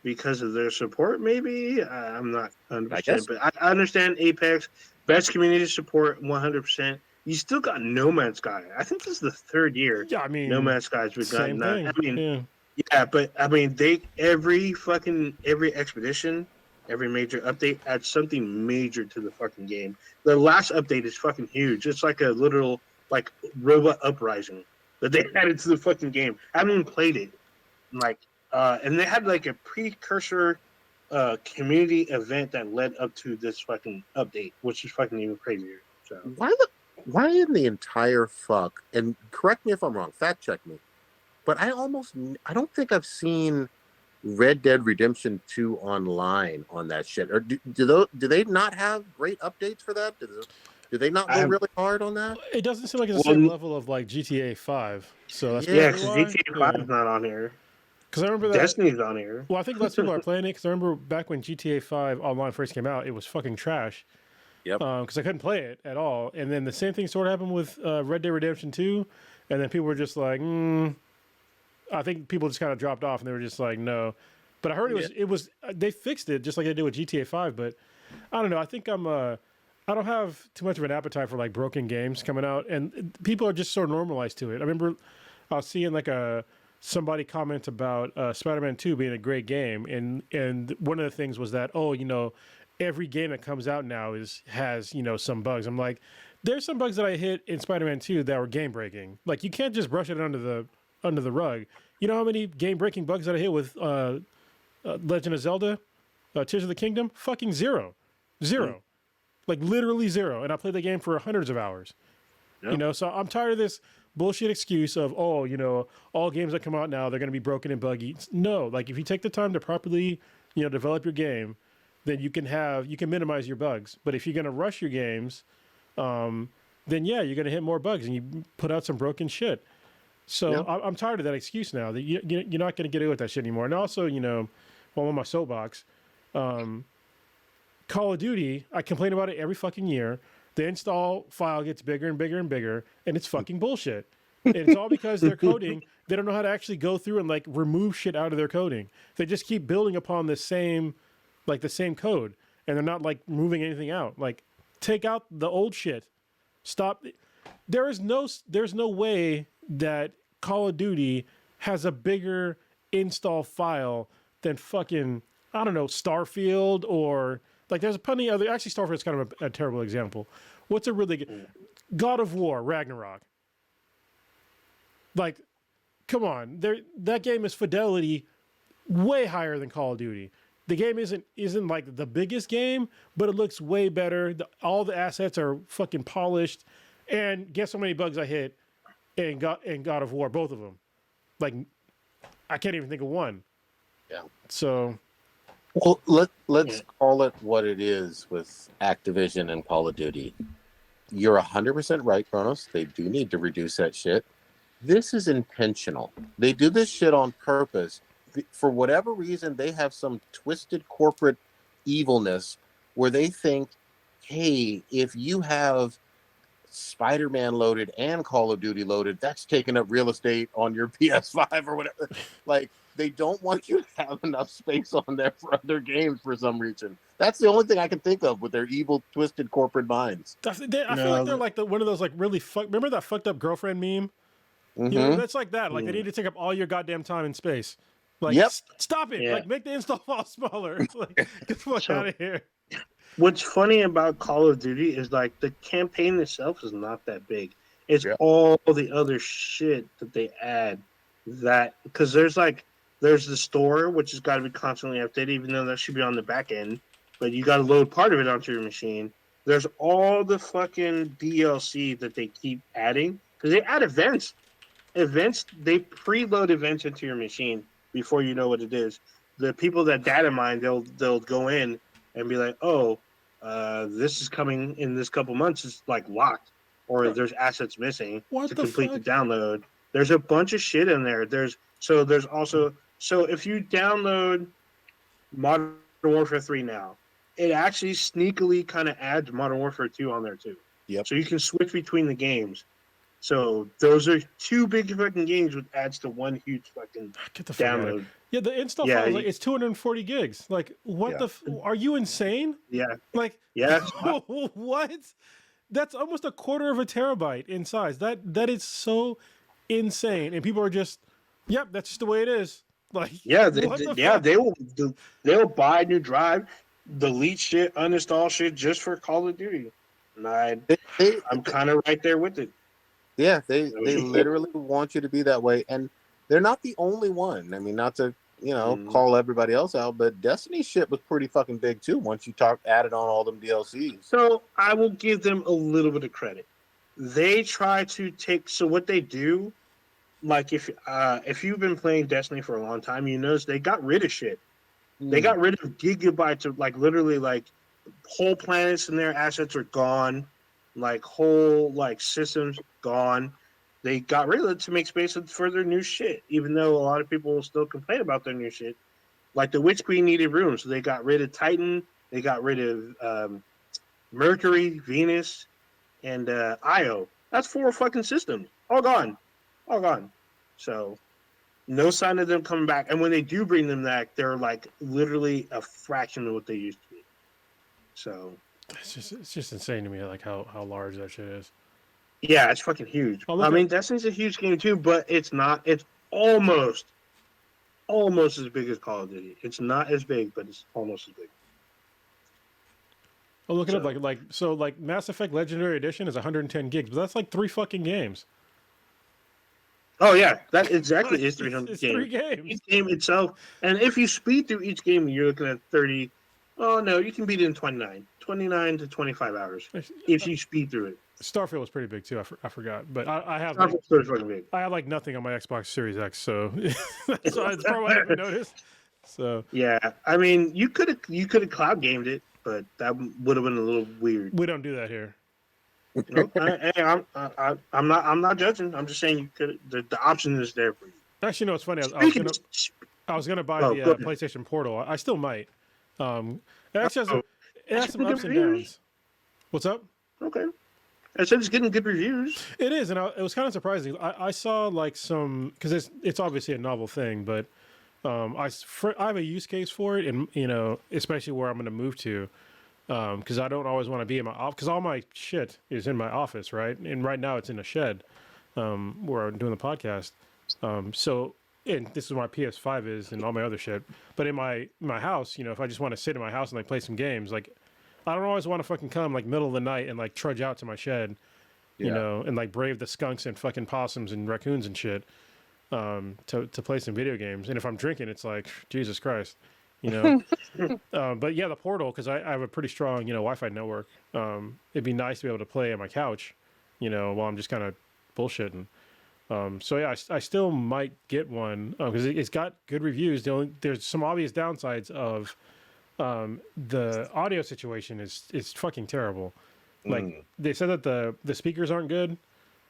Speaker 2: because of their support, maybe. I'm not 100%, but I understand Apex. Best community support, 100%. You still got No Man's Sky. I think this is the third year.
Speaker 1: Yeah, I mean,
Speaker 2: No Man's Sky's been
Speaker 1: same thing.
Speaker 2: I mean, but I mean, every expedition, every major update adds something major to the fucking game. The last update is fucking huge. It's like a literal like Robot Uprising that they added to the fucking game. I haven't even played it. And they had like a precursor community event that led up to this fucking update, which is fucking even crazier. So
Speaker 3: why in the entire fuck? And correct me if I'm wrong. Fact check me. But I don't think I've seen Red Dead Redemption 2 online on that shit. Or do they not have great updates for that? Do they not go really hard on that?
Speaker 1: It doesn't seem like it's the same level of like GTA 5. So that's
Speaker 2: because GTA 5 is not on here.
Speaker 1: Because I remember that
Speaker 2: Destiny's on here.
Speaker 1: Well, I think less people are playing it because I remember back when GTA 5 online first came out, it was fucking trash.
Speaker 3: Yep.
Speaker 1: Because I couldn't play it at all. And then the same thing sort of happened with Red Dead Redemption 2. And then people were just like, I think people just kind of dropped off and they were just like, no. But I heard it was they fixed it just like they did with GTA 5. But I don't know. I think I don't have too much of an appetite for like broken games coming out. And people are just so normalized to it. I remember I was seeing like somebody comment about Spider-Man 2 being a great game. And one of the things was that, every game that comes out now has some bugs. I'm like, there's some bugs that I hit in Spider-Man 2 that were game breaking. Like you can't just brush it under the rug. You know how many game breaking bugs that I hit with Legend of Zelda, Tears of the Kingdom? Fucking zero, like literally zero. And I played the game for hundreds of hours. Yep. So I'm tired of this bullshit excuse of all games that come out now they're going to be broken and buggy. No, like if you take the time to properly develop your game, then you can minimize your bugs. But if you're going to rush your games, then you're going to hit more bugs and you put out some broken shit. So I'm tired of that excuse now that you're not going to get away with that shit anymore. And also, while I'm on my soapbox, Call of Duty, I complain about it every fucking year. The install file gets bigger and bigger and bigger, and it's fucking bullshit. And it's all because their coding, they don't know how to actually go through and like remove shit out of their coding. They just keep building upon the same code, and they're not like moving anything out. Like, take out the old shit. Stop. There's no way that Call of Duty has a bigger install file than fucking, I don't know, Starfield or like there's plenty other. Actually, Starfield's kind of a terrible example. What's a really good God of War, Ragnarok? Like, come on, that game is fidelity way higher than Call of Duty. The game isn't like the biggest game, but it looks way better. All the assets are fucking polished. And guess how many bugs I hit in God of War, both of them. Like, I can't even think of one.
Speaker 3: Yeah.
Speaker 1: So,
Speaker 3: well, let's call it what it is with Activision and Call of Duty. You're 100% right, Kronos. They do need to reduce that shit. This is intentional. They do this shit on purpose. For whatever reason, they have some twisted corporate evilness where they think, hey, if you have Spider-Man loaded and Call of Duty loaded, that's taking up real estate on your PS5 or whatever. Like, they don't want you to have enough space on there for other games for some reason. That's the only thing I can think of with their evil, twisted corporate minds.
Speaker 1: I feel like they're like one of those like really remember that fucked up girlflix meme?
Speaker 3: Mm-hmm.
Speaker 1: That's like that. Like they need to take up all your goddamn time and space. Like, stop it. Yeah. Like, make the install file smaller. Like, get the fuck out of here.
Speaker 2: What's funny about Call of Duty is, like, the campaign itself is not that big. It's all the other shit that they add because there's the store, which has got to be constantly updated, even though that should be on the back end, but you got to load part of it onto your machine. There's all the fucking DLC that they keep adding because they add events. They preload events into your machine before you know what it is. The people that data mine, they'll go in and be like, this is coming in this couple months. It's like locked, or there's assets missing to complete the download. There's a bunch of shit in there. There's also if you download Modern Warfare 3 now, it actually sneakily kind of adds Modern Warfare 2 on there too.
Speaker 3: Yep.
Speaker 2: So you can switch between the games. So those are two big fucking games, which adds to one huge fucking download.
Speaker 1: Yeah, the install file is it's 240 gigs. Like, what are you insane?
Speaker 2: Yeah.
Speaker 1: Like, what? That's almost a quarter of a terabyte in size. That is so insane. And people are just, that's just the way it is. Like, they'll buy a new drive, delete shit, uninstall shit just for Call of Duty. And I'm kind of right there with it.
Speaker 3: Yeah, they literally want you to be that way, and they're not the only one. I mean, not to call everybody else out, but Destiny shit was pretty fucking big too. Once you added on all them DLCs.
Speaker 2: So I will give them a little bit of credit. They try to take what they do. Like if you've been playing Destiny for a long time, you notice they got rid of shit. They got rid of gigabytes of literally whole planets and their assets are gone, whole systems gone. They got rid of it to make space for their new shit, even though a lot of people still complain about their new shit. Like the Witch Queen needed room, so they got rid of Titan, they got rid of Mercury, Venus, and Io. That's 4 fucking systems. All gone. All gone. So no sign of them coming back. And when they do bring them back, they're literally a fraction of what they used to be. So
Speaker 1: it's just insane to me how large that shit is.
Speaker 2: Yeah, it's fucking huge. I mean, Destiny's a huge game too, but it's not. It's almost as big as Call of Duty. It's not as big, but it's almost as big.
Speaker 1: Oh, look it up. Like Mass Effect Legendary Edition is 110 gigs, but that's 3 fucking games.
Speaker 2: Oh yeah, that exactly is 300
Speaker 1: it's
Speaker 2: games.
Speaker 1: 3 games.
Speaker 2: Each game itself, and if you speed through each game, you're looking at 30. Oh no, you can beat it in 29 to 25 hours if you speed through it.
Speaker 1: Starfield was pretty big too. I forgot, but I have
Speaker 2: big.
Speaker 1: I have nothing on my Xbox Series X, so that's probably why I haven't noticed. So
Speaker 2: yeah, I mean, you could have cloud gamed it, but that would have been a little weird.
Speaker 1: We don't do that here.
Speaker 2: Nope. I'm not judging. I'm just saying you could. The option is there for you.
Speaker 1: Actually, no, it's funny. I was gonna buy the PlayStation Portal. I still might. It actually has some ups and downs. What's up?
Speaker 2: Okay. I said it's getting good reviews.
Speaker 1: It is, and it was kind of surprising. I saw some because it's obviously a novel thing, but I have a use case for it, and especially where I'm going to move to, because I don't always want to be in my office because all my shit is in my office, right? And right now it's in a shed where I'm doing the podcast. And this is where my PS5 is and all my other shit. But in my house, if I just want to sit in my house and play some games, I don't always want to fucking come middle of the night and trudge out to my shed, and brave the skunks and fucking possums and raccoons and shit to play some video games. And if I'm drinking, it's Jesus Christ, But yeah, the Portal, because I have a pretty strong Wi-Fi network. It'd be nice to be able to play on my couch, while I'm just kind of bullshitting. So yeah, I still might get one because it's got good reviews. There's some obvious downsides of the audio situation is fucking terrible. They said that the speakers aren't good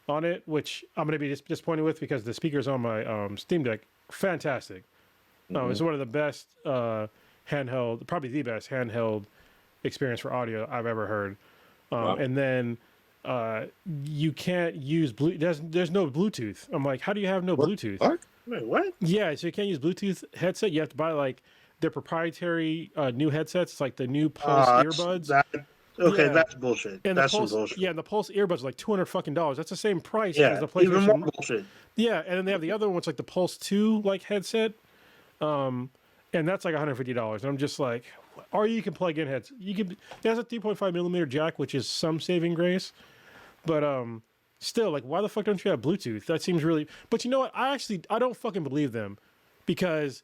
Speaker 1: on it, which I'm gonna be disappointed with because the speakers on my Steam Deck fantastic. It's one of the best handheld, probably the best handheld experience for audio I've ever heard. Wow. And then you can't use there's no Bluetooth. I'm like, how do you have no Bluetooth?
Speaker 2: What? Wait, what?
Speaker 1: Yeah, so you can't use Bluetooth headset. You have to buy their proprietary new headsets. It's the new Pulse earbuds.
Speaker 2: That's bullshit.
Speaker 1: And
Speaker 2: that's
Speaker 1: some
Speaker 2: bullshit.
Speaker 1: Yeah, and the Pulse earbuds are $200 fucking dollars. That's the same price
Speaker 2: as
Speaker 1: the PlayStation.
Speaker 2: Even more bullshit.
Speaker 1: Yeah, and then they have the other one, which the Pulse 2 headset. And that's $150. And I'm just or you can plug in heads. It has a 3.5 millimeter jack, which is some saving grace. But still, why the fuck don't you have Bluetooth? That seems really. But you know what? I don't fucking believe them, because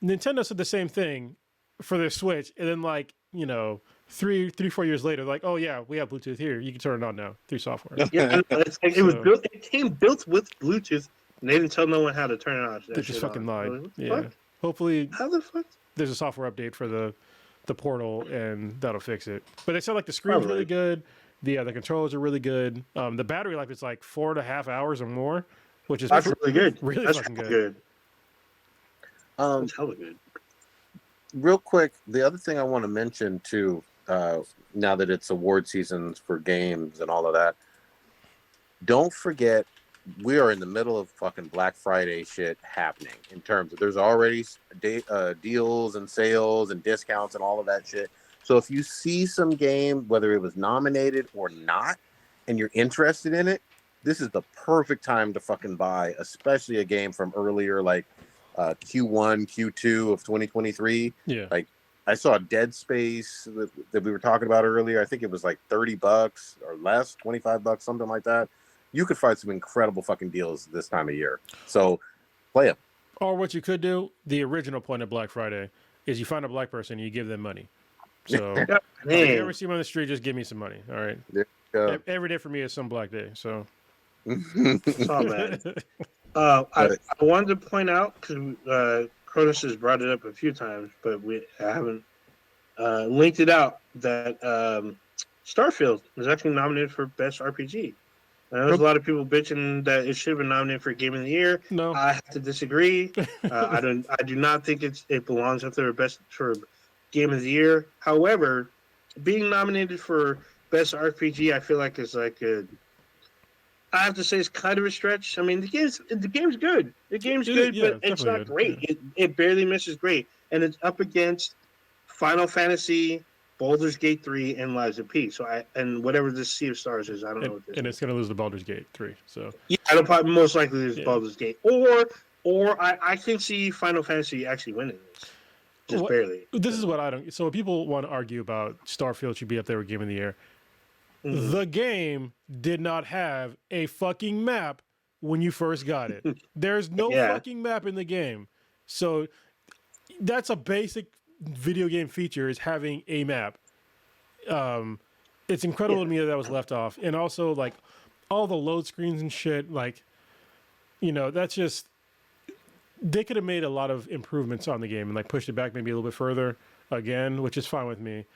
Speaker 1: Nintendo said the same thing for their Switch, and then 4 years later, oh yeah, we have Bluetooth here. You can turn it on now through software.
Speaker 2: Yeah, it came built with Bluetooth, and they didn't tell no one how to turn it on.
Speaker 1: They just fucking lied. Yeah. Fuck? Hopefully,
Speaker 2: how the fuck?
Speaker 1: There's a software update for the Portal, and that'll fix it. But they said the screen's really good. The controllers are really good. The battery life is 4.5 hours or more, which is
Speaker 2: really good.
Speaker 1: Really fucking good.
Speaker 2: It's hella good.
Speaker 3: Real quick, the other thing I want to mention too, now that it's award seasons for games and all of that, don't forget we are in the middle of fucking Black Friday shit happening in terms of there's already deals and sales and discounts and all of that shit. So if you see some game, whether it was nominated or not, and you're interested in it, this is the perfect time to fucking buy, especially a game from earlier, Q1, Q2 of 2023.
Speaker 1: Yeah.
Speaker 3: I saw Dead Space that we were talking about earlier. I think it was $30 or less, $25, something like that. you could find some incredible fucking deals this time of year. So play them.
Speaker 1: Or what you could do, the original point of Black Friday is you find a black person and you give them money. So if you ever see them on the street, just give me some money. All right. Every day for me is some black day. So
Speaker 2: it's all bad. I wanted to point out, because Cronus has brought it up a few times, but I haven't linked it out, that Starfield was actually nominated for Best RPG. There's a lot of people bitching that it should have been nominated for Game of the Year.
Speaker 1: No,
Speaker 2: I have to disagree. I do not think it belongs up there for Game of the Year. However, being nominated for Best RPG, I feel like is like I have to say it's kind of a stretch. I mean, the game's good. The game's good, but it's not great. Yeah. It barely misses great, and it's up against Final Fantasy, Baldur's Gate 3, and Lies of P. So and whatever this Sea of Stars is, I don't know what this is.
Speaker 1: And it's going to lose to Baldur's Gate 3. So
Speaker 2: yeah, it'll probably most likely lose Baldur's Gate, or I can see Final Fantasy actually winning this. Just barely.
Speaker 1: This is what I don't. So people want to argue about Starfield should be up there with Game of the Year. Mm-hmm. The game did not have a fucking map when you first got it. There's no fucking map in the game. So that's a basic video game feature, is having a map. It's incredible to me that was left off. And also, like, all the load screens and shit, like, that's just... They could have made a lot of improvements on the game and, like, pushed it back maybe a little bit further again, which is fine with me.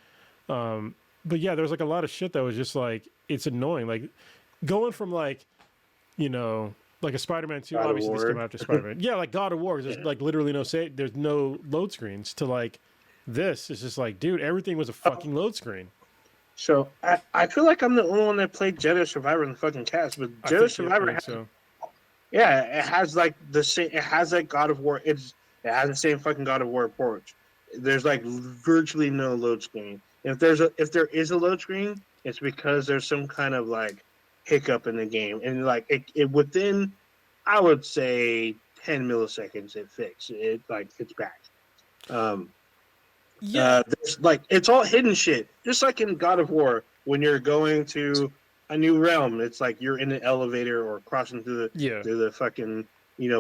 Speaker 1: But yeah, there was like a lot of shit that was just like, it's annoying. Like going from like a Spider-Man 2, obviously this came after Spider-Man. Yeah, like God of War, there's like literally there's no load screens, to like this. It's just like, dude, everything was a fucking load screen.
Speaker 2: So I feel like I'm the only one that played Jedi Survivor in the fucking cast, but Jedi Survivor has, it has like the same, it has like God of War, it has the same fucking God of War approach. There's like virtually no load screen. If there is a load screen, it's because there's some kind of like hiccup in the game, and like it within, I would say 10 milliseconds it fixed it, like it's back. There's like, it's all hidden shit, just like in God of War when you're going to a new realm. It's like you're in an elevator or crossing through the fucking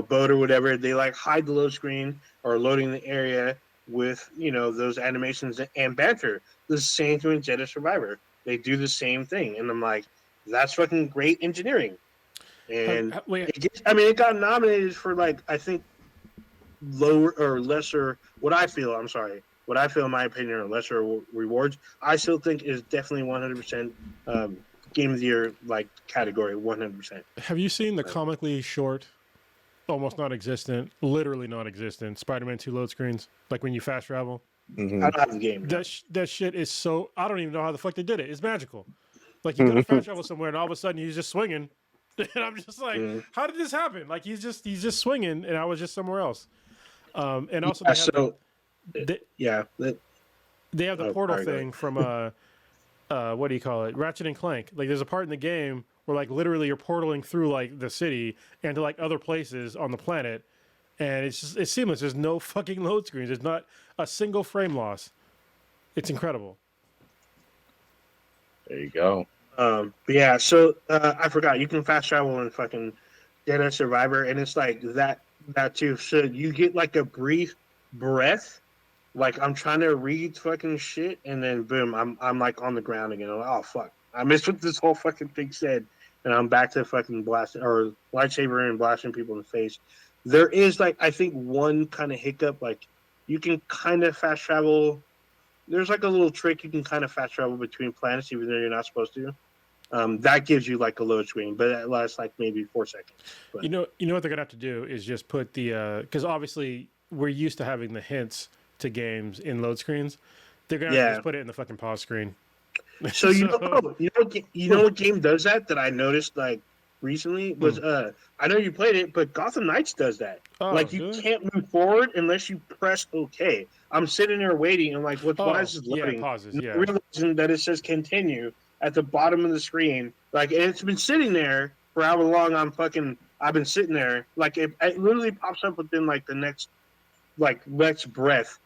Speaker 2: boat or whatever. They like hide the load screen or loading the area with those animations and banter. The same thing with Jedi Survivor. They do the same thing, and I'm like, that's fucking great engineering. And it got nominated for like, I think lower or lesser. What I feel in my opinion are lesser rewards. I still think is definitely 100% Game of the Year like category, 100%.
Speaker 1: Have you seen the comically short, almost non-existent, literally non-existent Spider-Man 2 load screens? Like when you fast travel?
Speaker 2: Mm-hmm. I don't have the game.
Speaker 1: That shit is so... I don't even know how the fuck they did it. It's magical. Like you go to fast travel somewhere and all of a sudden he's just swinging. And I'm just like, how did this happen? Like he's just swinging and I was just somewhere else. And also they have the portal thing from... what do you call it? Ratchet and Clank. Like there's a part in the game where like literally you're portaling through like the city and to like other places on the planet, and it's seamless. There's no fucking load screens. There's not a single frame loss. It's incredible.
Speaker 3: There you go.
Speaker 2: But yeah, so I forgot, you can fast travel in fucking Jedi Survivor, and it's like that too. So you get like a brief breath. Like I'm trying to read fucking shit, and then boom, I'm like on the ground again. I'm like, oh fuck, I missed what this whole fucking thing said, and I'm back to fucking blasting or lightsaber and blasting people in the face. There is like, I think one kind of hiccup, like you can kind of fast travel. There's like a little trick you can kind of fast travel between planets, even though you're not supposed to. That gives you like a load screen, but it lasts like maybe 4 seconds. But.
Speaker 1: You know what they're gonna have to do is just put the because obviously we're used to having the hints to games in load screens. They're gonna have to just put it in the fucking pause screen.
Speaker 2: So you know what game does that I noticed like recently was I know you played it, but Gotham Knights does that. Oh, like you can't move forward unless you press OK. I'm sitting there waiting and like, why is this loading?
Speaker 1: Pauses.
Speaker 2: Realizing that it says continue at the bottom of the screen, like, and it's been sitting there for however long I've been sitting there. Like it literally pops up within like the next breath.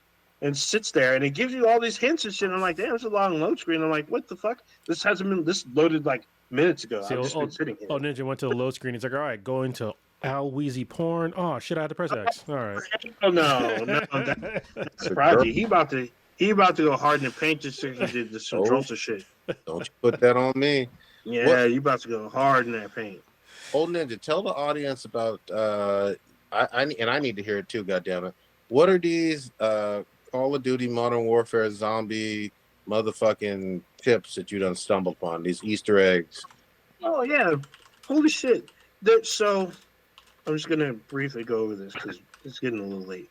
Speaker 2: And sits there, and it gives you all these hints and shit. I'm like, damn, it's a long load screen. I'm like, what the fuck? This loaded like minutes ago.
Speaker 1: See,
Speaker 2: I've just been sitting here.
Speaker 1: Ninja went to the load screen. He's like, all right, going to Weezy porn. Oh shit, I had to press X. All right.
Speaker 2: Oh no, that's prodigy. He about to go hard in the paint just so he did some Travolta shit.
Speaker 3: Don't you put that on me.
Speaker 2: Yeah, you about to go hard in that paint.
Speaker 3: Old Ninja, tell the audience about I need to hear it too, goddammit. What are these Call of Duty Modern Warfare zombie motherfucking tips that you done stumbled upon? These Easter eggs.
Speaker 2: Oh yeah. Holy shit. So I'm just gonna briefly go over this because it's getting a little late.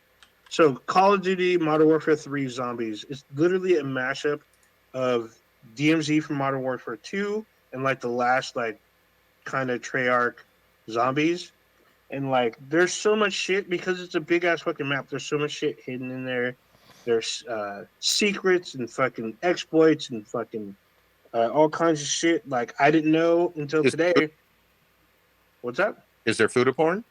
Speaker 2: So Call of Duty Modern Warfare 3 Zombies is literally a mashup of DMZ from Modern Warfare 2 and like the last like kind of Treyarch zombies. And like there's so much shit because it's a big ass fucking map. There's so much shit hidden in there. There's secrets and fucking exploits and fucking all kinds of shit. Like I didn't know until today. What's up?
Speaker 3: Is there food porn?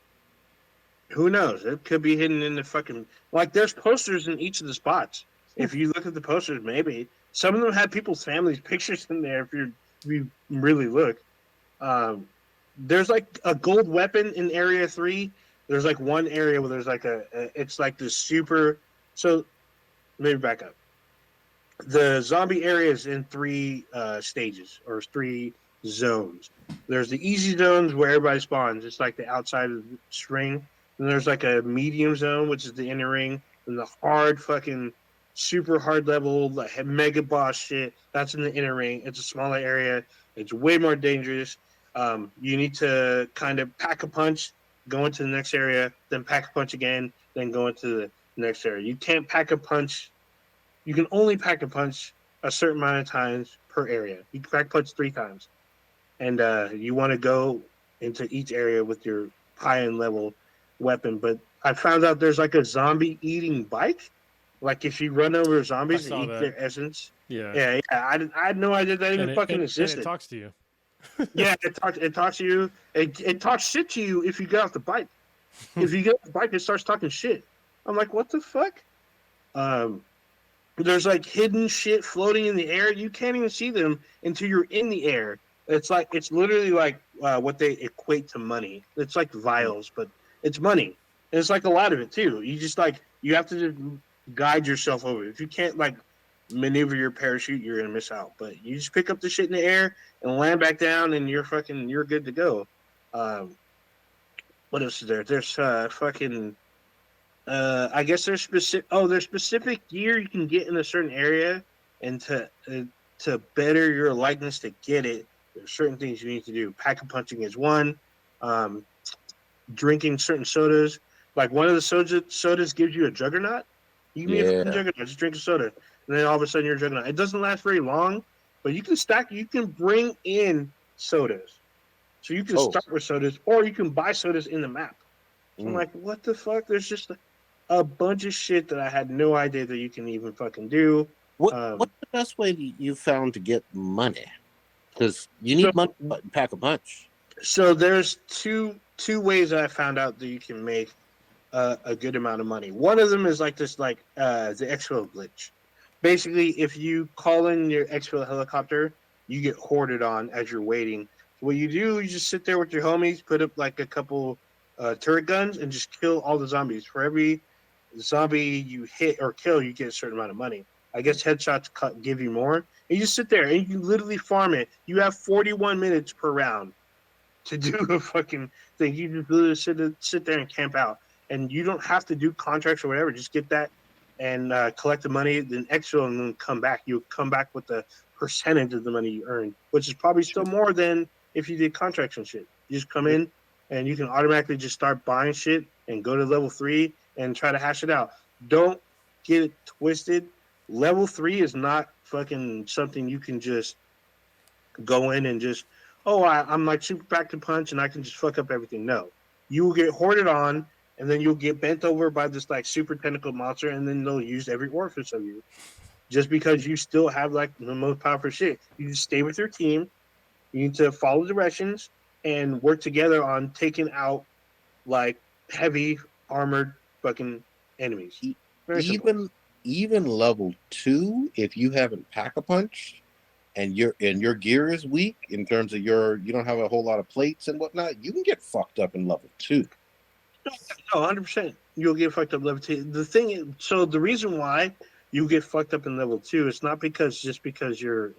Speaker 2: Who knows? It could be hidden in the fucking like. There's posters in each of the spots. If you look at the posters, maybe some of them had people's families' pictures in there. If you really look, there's like a gold weapon in Area 3. There's like one area where there's like it's like this super. So maybe back up. The zombie area is in 3 stages or 3 zones. There's the easy zones where everybody spawns. It's like the outside of the string. And there's like a medium zone, which is the inner ring. And the hard fucking super hard level, like mega boss shit, that's in the inner ring. It's a smaller area. It's way more dangerous. You need to kind of pack a punch, go into the next area, then pack a punch again, then go into the next area. You can't pack a punch. You can only pack a punch a certain amount of times per area. You can pack a punch 3 times. And you want to go into each area with your high-end level weapon. But I found out there's like a zombie eating bike. Like if you run over zombies and eat their essence. Yeah. I had no idea that even fucking existed.
Speaker 1: And it talks to you.
Speaker 2: Yeah, it talks to you. It talks shit to you if you get off the bike. If you get off the bike, it starts talking shit. I'm like, what the fuck? There's like hidden shit floating in the air. You can't even see them until you're in the air. It's literally like what they equate to money. It's like vials, but it's money. And it's like a lot of it too. You just like you have to guide yourself over. If you can't like maneuver your parachute, you're gonna miss out. But you just pick up the shit in the air and land back down, and you're good to go. What else is there? There's I guess there's specific gear you can get in a certain area, and to better your likeness to get it, there's certain things you need to do. Pack a punching is one. Drinking certain sodas, like one of the sodas gives you a juggernaut. You can be a juggernaut, just drink a soda, and then all of a sudden you're a juggernaut. It doesn't last very long, but you can bring in sodas. So you can start with sodas, or you can buy sodas in the map. So I'm like, what the fuck? There's just a bunch of shit that I had no idea that you can even fucking do.
Speaker 3: What's the best way you found to get money? Because you need money to pack a punch.
Speaker 2: So there's two ways that I found out that you can make a good amount of money. One of them is like this, the exfil glitch. Basically, if you call in your exfil helicopter, you get hoarded on as you're waiting. What you do, you just sit there with your homies, put up like a couple turret guns, and just kill all the zombies. For every zombie you hit or kill, you get a certain amount of money. I guess headshots give you more. And you just sit there and you literally farm it. You have 41 minutes per round to do a fucking thing. You just literally sit there and camp out. And you don't have to do contracts or whatever. Just get that and collect the money, then exfil, and then come back. You'll come back with the percentage of the money you earn, which is probably still more than if you did contracts and shit. You just come in and you can automatically just start buying shit and go to level 3 and try to hash it out. Don't get it twisted. Level 3 is not fucking something you can just go in and just, I'm like super packed and punch and I can just fuck up everything. No. You will get hoarded on, and then you'll get bent over by this like super tentacle monster, and then they'll use every orifice of you. Just because you still have like the most powerful shit. You just stay with your team. You need to follow directions and work together on taking out like heavy armored fucking enemies.
Speaker 3: Even level 2, if you haven't pack a punch and your gear is weak in terms of you don't have a whole lot of plates and whatnot, you can get fucked up in level 2.
Speaker 2: No, 100%. You'll get fucked up level 2. So the reason why you get fucked up in level 2 is not because you're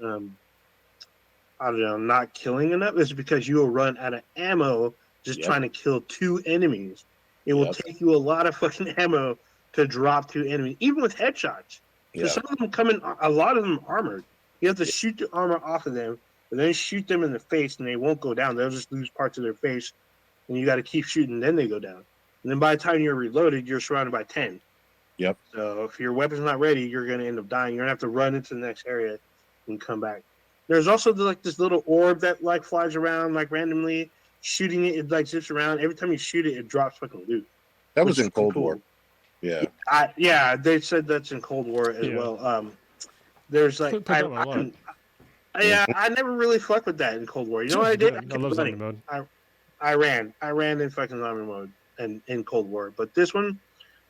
Speaker 2: I don't know, not killing enough. It's because you will run out of ammo just trying to kill 2 enemies. It will take you a lot of fucking ammo to drop 2 enemies, even with headshots. Because some of them a lot of them armored. You have to shoot the armor off of them, and then shoot them in the face, and they won't go down. They'll just lose parts of their face, and you got to keep shooting, then they go down. And then by the time you're reloaded, you're surrounded by 10.
Speaker 3: Yep.
Speaker 2: So if your weapon's not ready, you're going to end up dying. You're going to have to run into the next area and come back. There's also this little orb that like flies around like randomly. Shooting it like zips around. Every time you shoot it, it drops fucking loot.
Speaker 3: That was in Cold War. Yeah.
Speaker 2: They said that's in Cold War as well. There's like I never really fucked with that in Cold War. You know what I did?
Speaker 1: I love zombie mode.
Speaker 2: I ran in fucking zombie mode and in Cold War. But this one,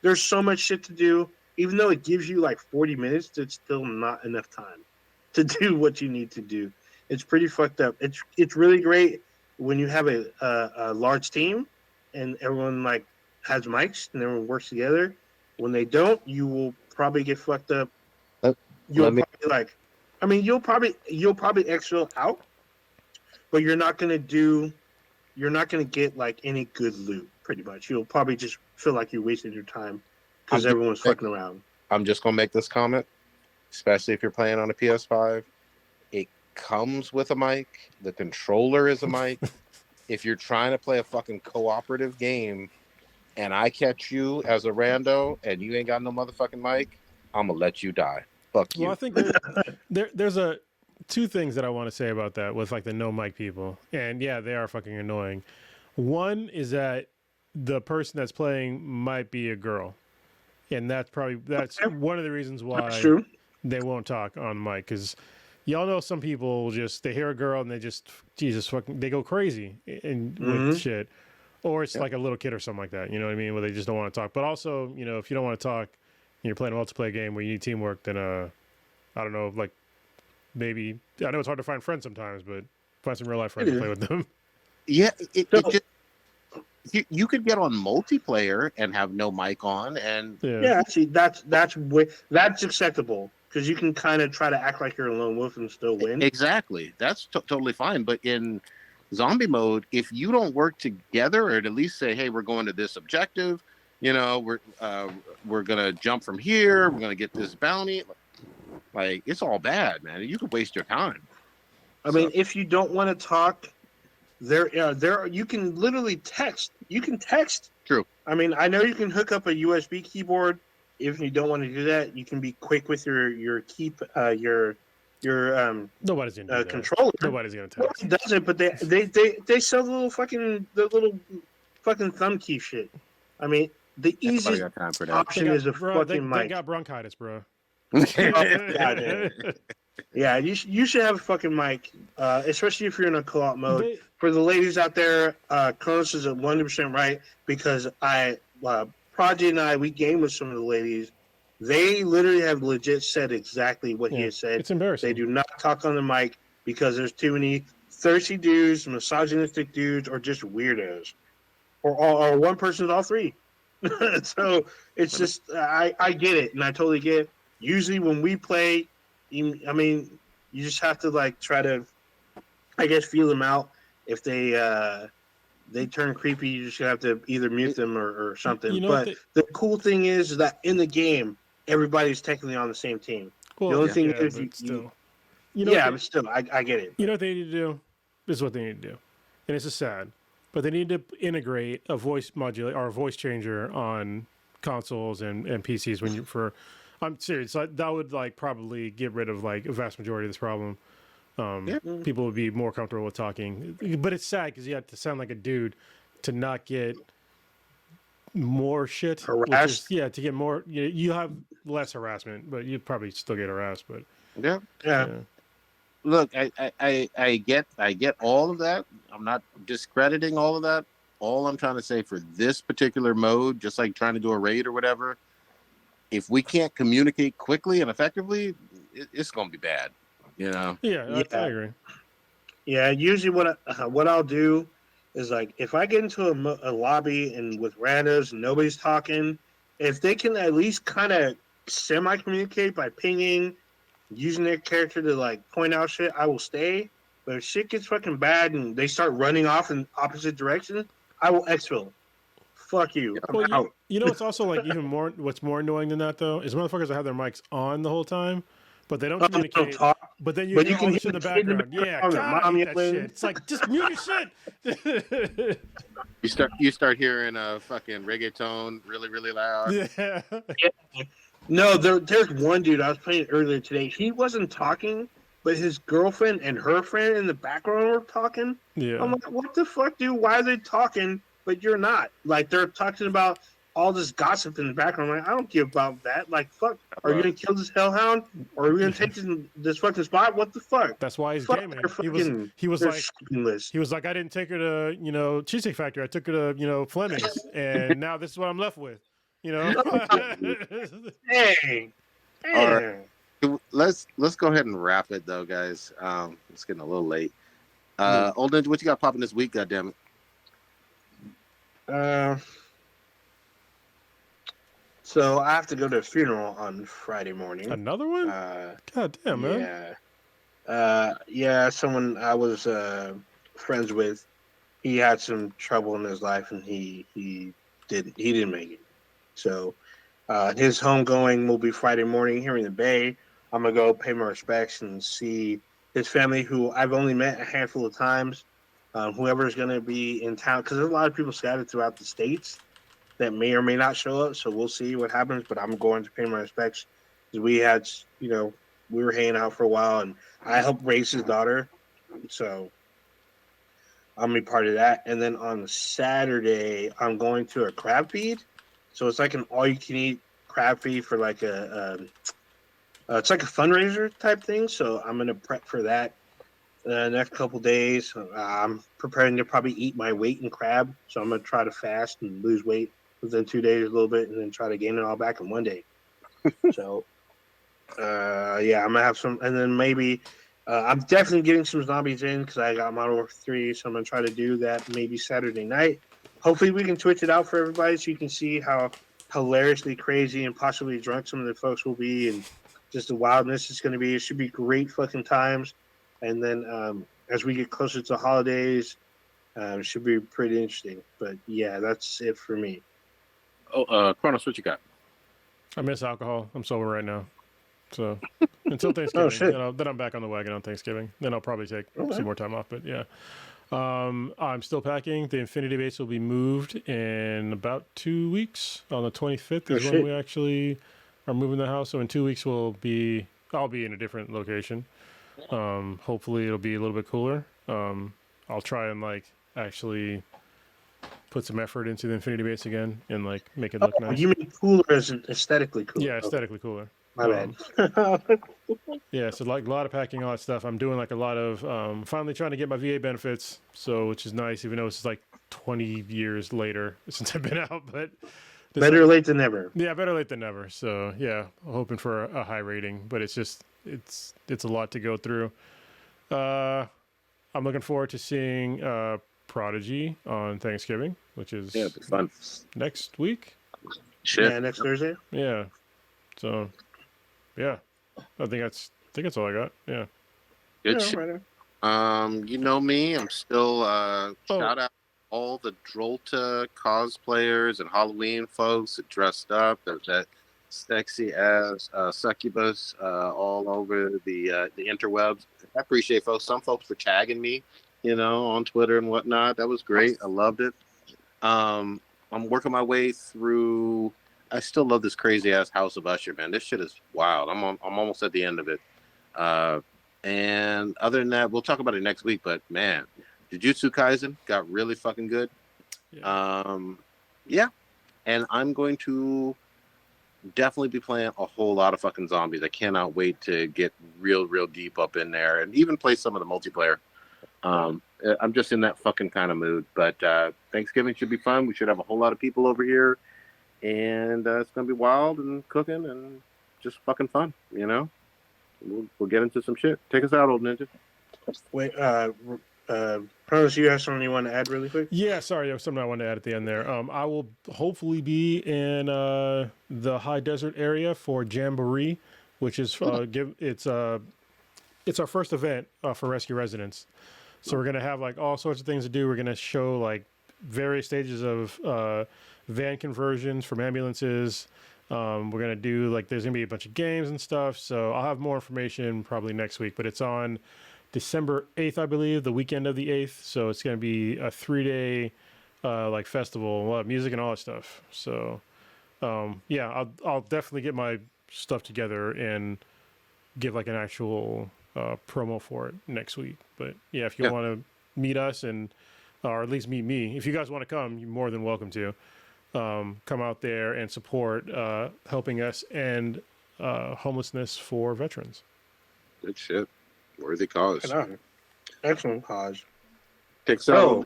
Speaker 2: there's so much shit to do. Even though it gives you like 40 minutes, it's still not enough time to do what you need to do. It's pretty fucked up. It's really great when you have a large team and everyone like has mics and everyone works together. When they don't, you will probably get fucked up. You'll probably exfil out, but you're not gonna get like any good loot. Pretty much, you'll probably just feel like you wasted your time because everyone's fucking around.
Speaker 3: I'm just gonna make this comment, especially if you're playing on a PS5. It comes with a mic. The controller is a mic. If you're trying to play a fucking cooperative game, and I catch you as a rando and you ain't got no motherfucking mic, I'm gonna let you die. Fuck you.
Speaker 1: Well, I think there's two things that I want to say about that with like the no mic people, and yeah, they are fucking annoying. One is that the person that's playing might be a girl, and that's one of the reasons why they won't talk on mic, because y'all know some people they hear a girl and they just they go crazy with shit, or it's like a little kid or something like that. You know what I mean? Where they just don't want to talk. But also, you know, if you don't want to talk, and you're playing a multiplayer game where you need teamwork, then I don't know, like maybe I know it's hard to find friends sometimes, but find some real life friends to play with them.
Speaker 3: Yeah, you could get on multiplayer and have no mic on, and
Speaker 2: see, that's acceptable because you can kind of try to act like you're a lone wolf and still win.
Speaker 3: Exactly, that's totally fine. But in zombie mode, if you don't work together, or at least say, "Hey, we're going to this objective," you know, we're gonna jump from here, we're gonna get this bounty. Like, it's all bad, man. You could waste your time.
Speaker 2: I mean, if you don't want to talk. You can literally text. You can text.
Speaker 3: True.
Speaker 2: I mean, I know you can hook up a USB keyboard. If you don't want to do that, you can be quick with your nobody's gonna controller.
Speaker 1: Nobody's gonna text.
Speaker 2: Nobody does it, but they sell the little fucking thumb key shit. I mean, the easiest option is a fucking mic.
Speaker 1: They got bronchitis, bro.
Speaker 2: Yeah, you should have a fucking mic, especially if you're in a co-op mode. For the ladies out there, Kronos is 100% right, because Prodigy and we game with some of the ladies. They literally have legit said exactly what he has said.
Speaker 1: It's embarrassing.
Speaker 2: They do not talk on the mic because there's too many thirsty dudes, misogynistic dudes, or just weirdos, or one person's all three. So it's just I get it, and I totally get it. Usually when we play, I mean, you just have to like try to, I guess, feel them out. If they turn creepy, you just have to either mute them or something. You know, but the cool thing is that in the game, everybody's technically on the same team. Well, the only thing is, but still, I get it.
Speaker 1: You know what they need to do? This is what they need to do, and it's just sad, but they need to integrate a voice modulator or a voice changer on consoles and PCs I'm serious. That would like probably get rid of like a vast majority of this problem. People would be more comfortable with talking, but it's sad because you have to sound like a dude to not get more shit.
Speaker 2: Harassed.
Speaker 1: To get more. You have less harassment, but you probably still get harassed. But
Speaker 2: yeah.
Speaker 3: Look, I get all of that. I'm not discrediting all of that. All I'm trying to say for this particular mode, just like trying to do a raid or whatever, if we can't communicate quickly and effectively, it's going to be bad. You know?
Speaker 1: Yeah, I agree.
Speaker 2: Yeah, usually what I'll do is like if I get into a lobby and with randos and nobody's talking, if they can at least kind of semi communicate by pinging, using their character to like point out shit, I will stay. But if shit gets fucking bad and they start running off in opposite directions, I will exfil. Fuck you, I'm
Speaker 1: Well,
Speaker 2: out.
Speaker 1: you know what's also like even more. What's more annoying than that though is motherfuckers that have their mics on the whole time, but they don't
Speaker 2: Don't
Speaker 1: communicate.
Speaker 2: talk.
Speaker 1: But then you
Speaker 2: But
Speaker 1: hear
Speaker 2: you
Speaker 1: all
Speaker 2: can
Speaker 1: this
Speaker 2: hear
Speaker 1: in the
Speaker 2: the kid in the
Speaker 1: background. Yeah,
Speaker 2: background,
Speaker 1: God,
Speaker 2: their
Speaker 1: I
Speaker 2: mom
Speaker 1: hate that
Speaker 2: yelling.
Speaker 1: shit. It's like just mute your shit.
Speaker 3: You start hearing a fucking reggaeton really, really loud.
Speaker 1: Yeah.
Speaker 2: Yeah. No, there's one dude I was playing earlier today. He wasn't talking, but his girlfriend and her friend in the background were talking.
Speaker 1: Yeah.
Speaker 2: I'm like, what the fuck, dude? Why are they talking, but you're not? Like, they're talking about all this gossip in the background. I'm like, I don't give about that. Like, fuck, are you gonna kill this hellhound, or are we gonna take this fucking spot? What the fuck?
Speaker 1: That's why he's
Speaker 2: Fuck
Speaker 1: gaming.
Speaker 2: their fucking,
Speaker 1: He was
Speaker 2: their
Speaker 1: like
Speaker 2: shopping list.
Speaker 1: he was like I didn't take her to Cheesecake Factory. I took her to Fleming's, and now this is what I'm left with.
Speaker 2: Hey,
Speaker 3: All right.
Speaker 2: hey.
Speaker 3: Let's go ahead and wrap it though, guys. It's getting a little late. Old Ninja, what you got popping this week? Goddammit.
Speaker 2: So I have to go to a funeral on Friday morning.
Speaker 1: Another one? God damn, man.
Speaker 2: Yeah. Someone I was friends with, he had some trouble in his life, and he didn't make it. So his homegoing will be Friday morning here in the Bay. I'm gonna go pay my respects and see his family, who I've only met a handful of times. Whoever's gonna be in town, because there's a lot of people scattered throughout the states that may or may not show up. So we'll see what happens. But I'm going to pay my respects because we had, we were hanging out for a while, and I helped raise his daughter. So I'm gonna be part of that. And then on Saturday, I'm going to a crab feed. So it's like an all-you-can-eat crab feed for like it's like a fundraiser type thing. So I'm gonna prep for that next couple days. I'm preparing to probably eat my weight in crab. So I'm gonna try to fast and lose weight within 2 days a little bit, and then try to gain it all back in 1 day. So yeah, I'm gonna have some, and then maybe I'm definitely getting some zombies in because I got Modern Warfare 3, so I'm gonna try to do that maybe Saturday night. Hopefully we can Twitch it out for everybody so you can see how hilariously crazy and possibly drunk some of the folks will be, and just the wildness it's going to be. It should be great fucking times. And then as we get closer to the holidays, it should be pretty interesting. But yeah, that's it for me.
Speaker 3: Oh, Kronos, what you got?
Speaker 1: I miss alcohol. I'm sober right now. So until Thanksgiving, then I'm back on the wagon on Thanksgiving. Then I'll probably take some more time off. But yeah, I'm still packing. The Infinity Base will be moved in about 2 weeks. On the 25th is when we actually are moving the house. So in 2 weeks I'll be in a different location. Hopefully it'll be a little bit cooler. I'll try and actually put some effort into the Infinity Base again and make it look nice.
Speaker 2: You mean cooler as aesthetically cooler?
Speaker 1: Yeah, aesthetically cooler.
Speaker 2: My bad.
Speaker 1: Yeah, so a lot of packing, all that stuff. I'm doing a lot of finally trying to get my VA benefits, which is nice, even though it's 20 years later since I've been out. But
Speaker 2: better late than never.
Speaker 1: Yeah, better late than never. So yeah, hoping for a high rating, but it's just it's a lot to go through. I'm looking forward to seeing Prodigy on Thanksgiving, which is
Speaker 3: fun
Speaker 1: next week.
Speaker 3: Shit.
Speaker 2: Yeah, next Thursday.
Speaker 1: Yeah. So yeah, I think that's all I got. Yeah.
Speaker 3: Good shit. Right. You know me. I'm still shout out all the Drolta cosplayers and Halloween folks that dressed up. There's that sexy ass succubus all over the interwebs. I appreciate folks. Some folks for tagging me, on Twitter and whatnot. That was great. I loved it. I'm working my way through. I still love this crazy ass House of Usher, man. This shit is wild. I'm almost at the end of it. And other than that, we'll talk about it next week. But man, Jujutsu Kaisen got really fucking good. Yeah. And I'm going to definitely be playing a whole lot of fucking zombies. I cannot wait to get real deep up in there and even play some of the multiplayer. I'm just in that fucking kind of mood. But Thanksgiving should be fun. We should have a whole lot of people over here. And it's going to be wild and cooking and just fucking fun, we'll get into some shit. Take us out, old ninja.
Speaker 2: Wait, Carlos, you have something you want to add really quick?
Speaker 1: Yeah, sorry, there was something I wanted to add at the end there. I will hopefully be in the high desert area for Jamboree, which is it's our first event for Rescue Residents. So we're gonna have like all sorts of things to do. We're gonna show like various stages of van conversions from ambulances. We're gonna do like there's gonna be a bunch of games and stuff. So I'll have more information probably next week. But it's on December 8th, I believe, the weekend of the 8th. So it's gonna be a 3-day like festival, we'll have music and all that stuff. So yeah, I'll definitely get my stuff together and give like an actual promo for it next week. But yeah, if you want to meet us or at least meet me, if you guys want to come, you're more than welcome to come out there and support helping us end homelessness for veterans.
Speaker 3: Good shit. Worthy cause.
Speaker 2: Excellent cause.
Speaker 3: So,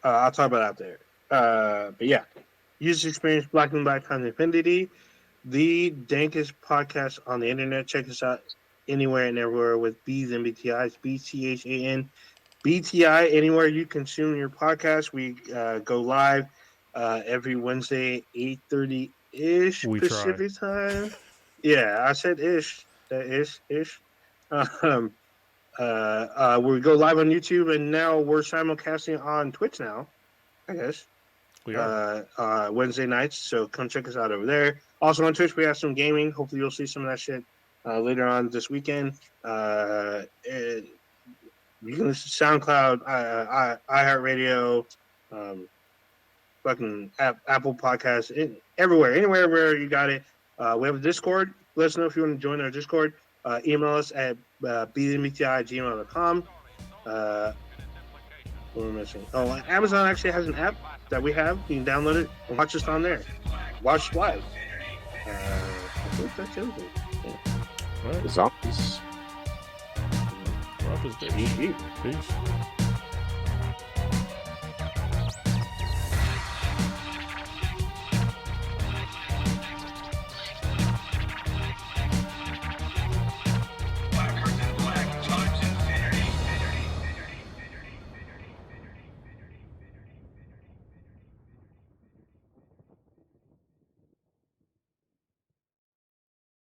Speaker 2: I'll talk about it out there. But yeah, user experience, Black and Black Times Infinity, the dankest podcast on the internet. Check us out anywhere and everywhere with B's and BTIs, BCHAN, BTI, anywhere you consume your podcast. We go live every Wednesday, 8:30-ish Pacific time. Yeah, I said ish. That ish. We go live on YouTube, and now we're simulcasting on Twitch now, I guess.
Speaker 1: We are.
Speaker 2: Wednesday nights, so come check us out over there. Also on Twitch, we have some gaming. Hopefully you'll see some of that shit later on this weekend. You can listen to SoundCloud, iHeartRadio, fucking Apple Podcasts, anywhere where you got it. We have a Discord. Let us know if you want to join our Discord. Email us at bdmbti@gmail.com. What am I missing? Oh, Amazon actually has an app that we have. You can download it and watch us on there. Watch live. I think that's everything.
Speaker 3: Zombies.
Speaker 1: Peace.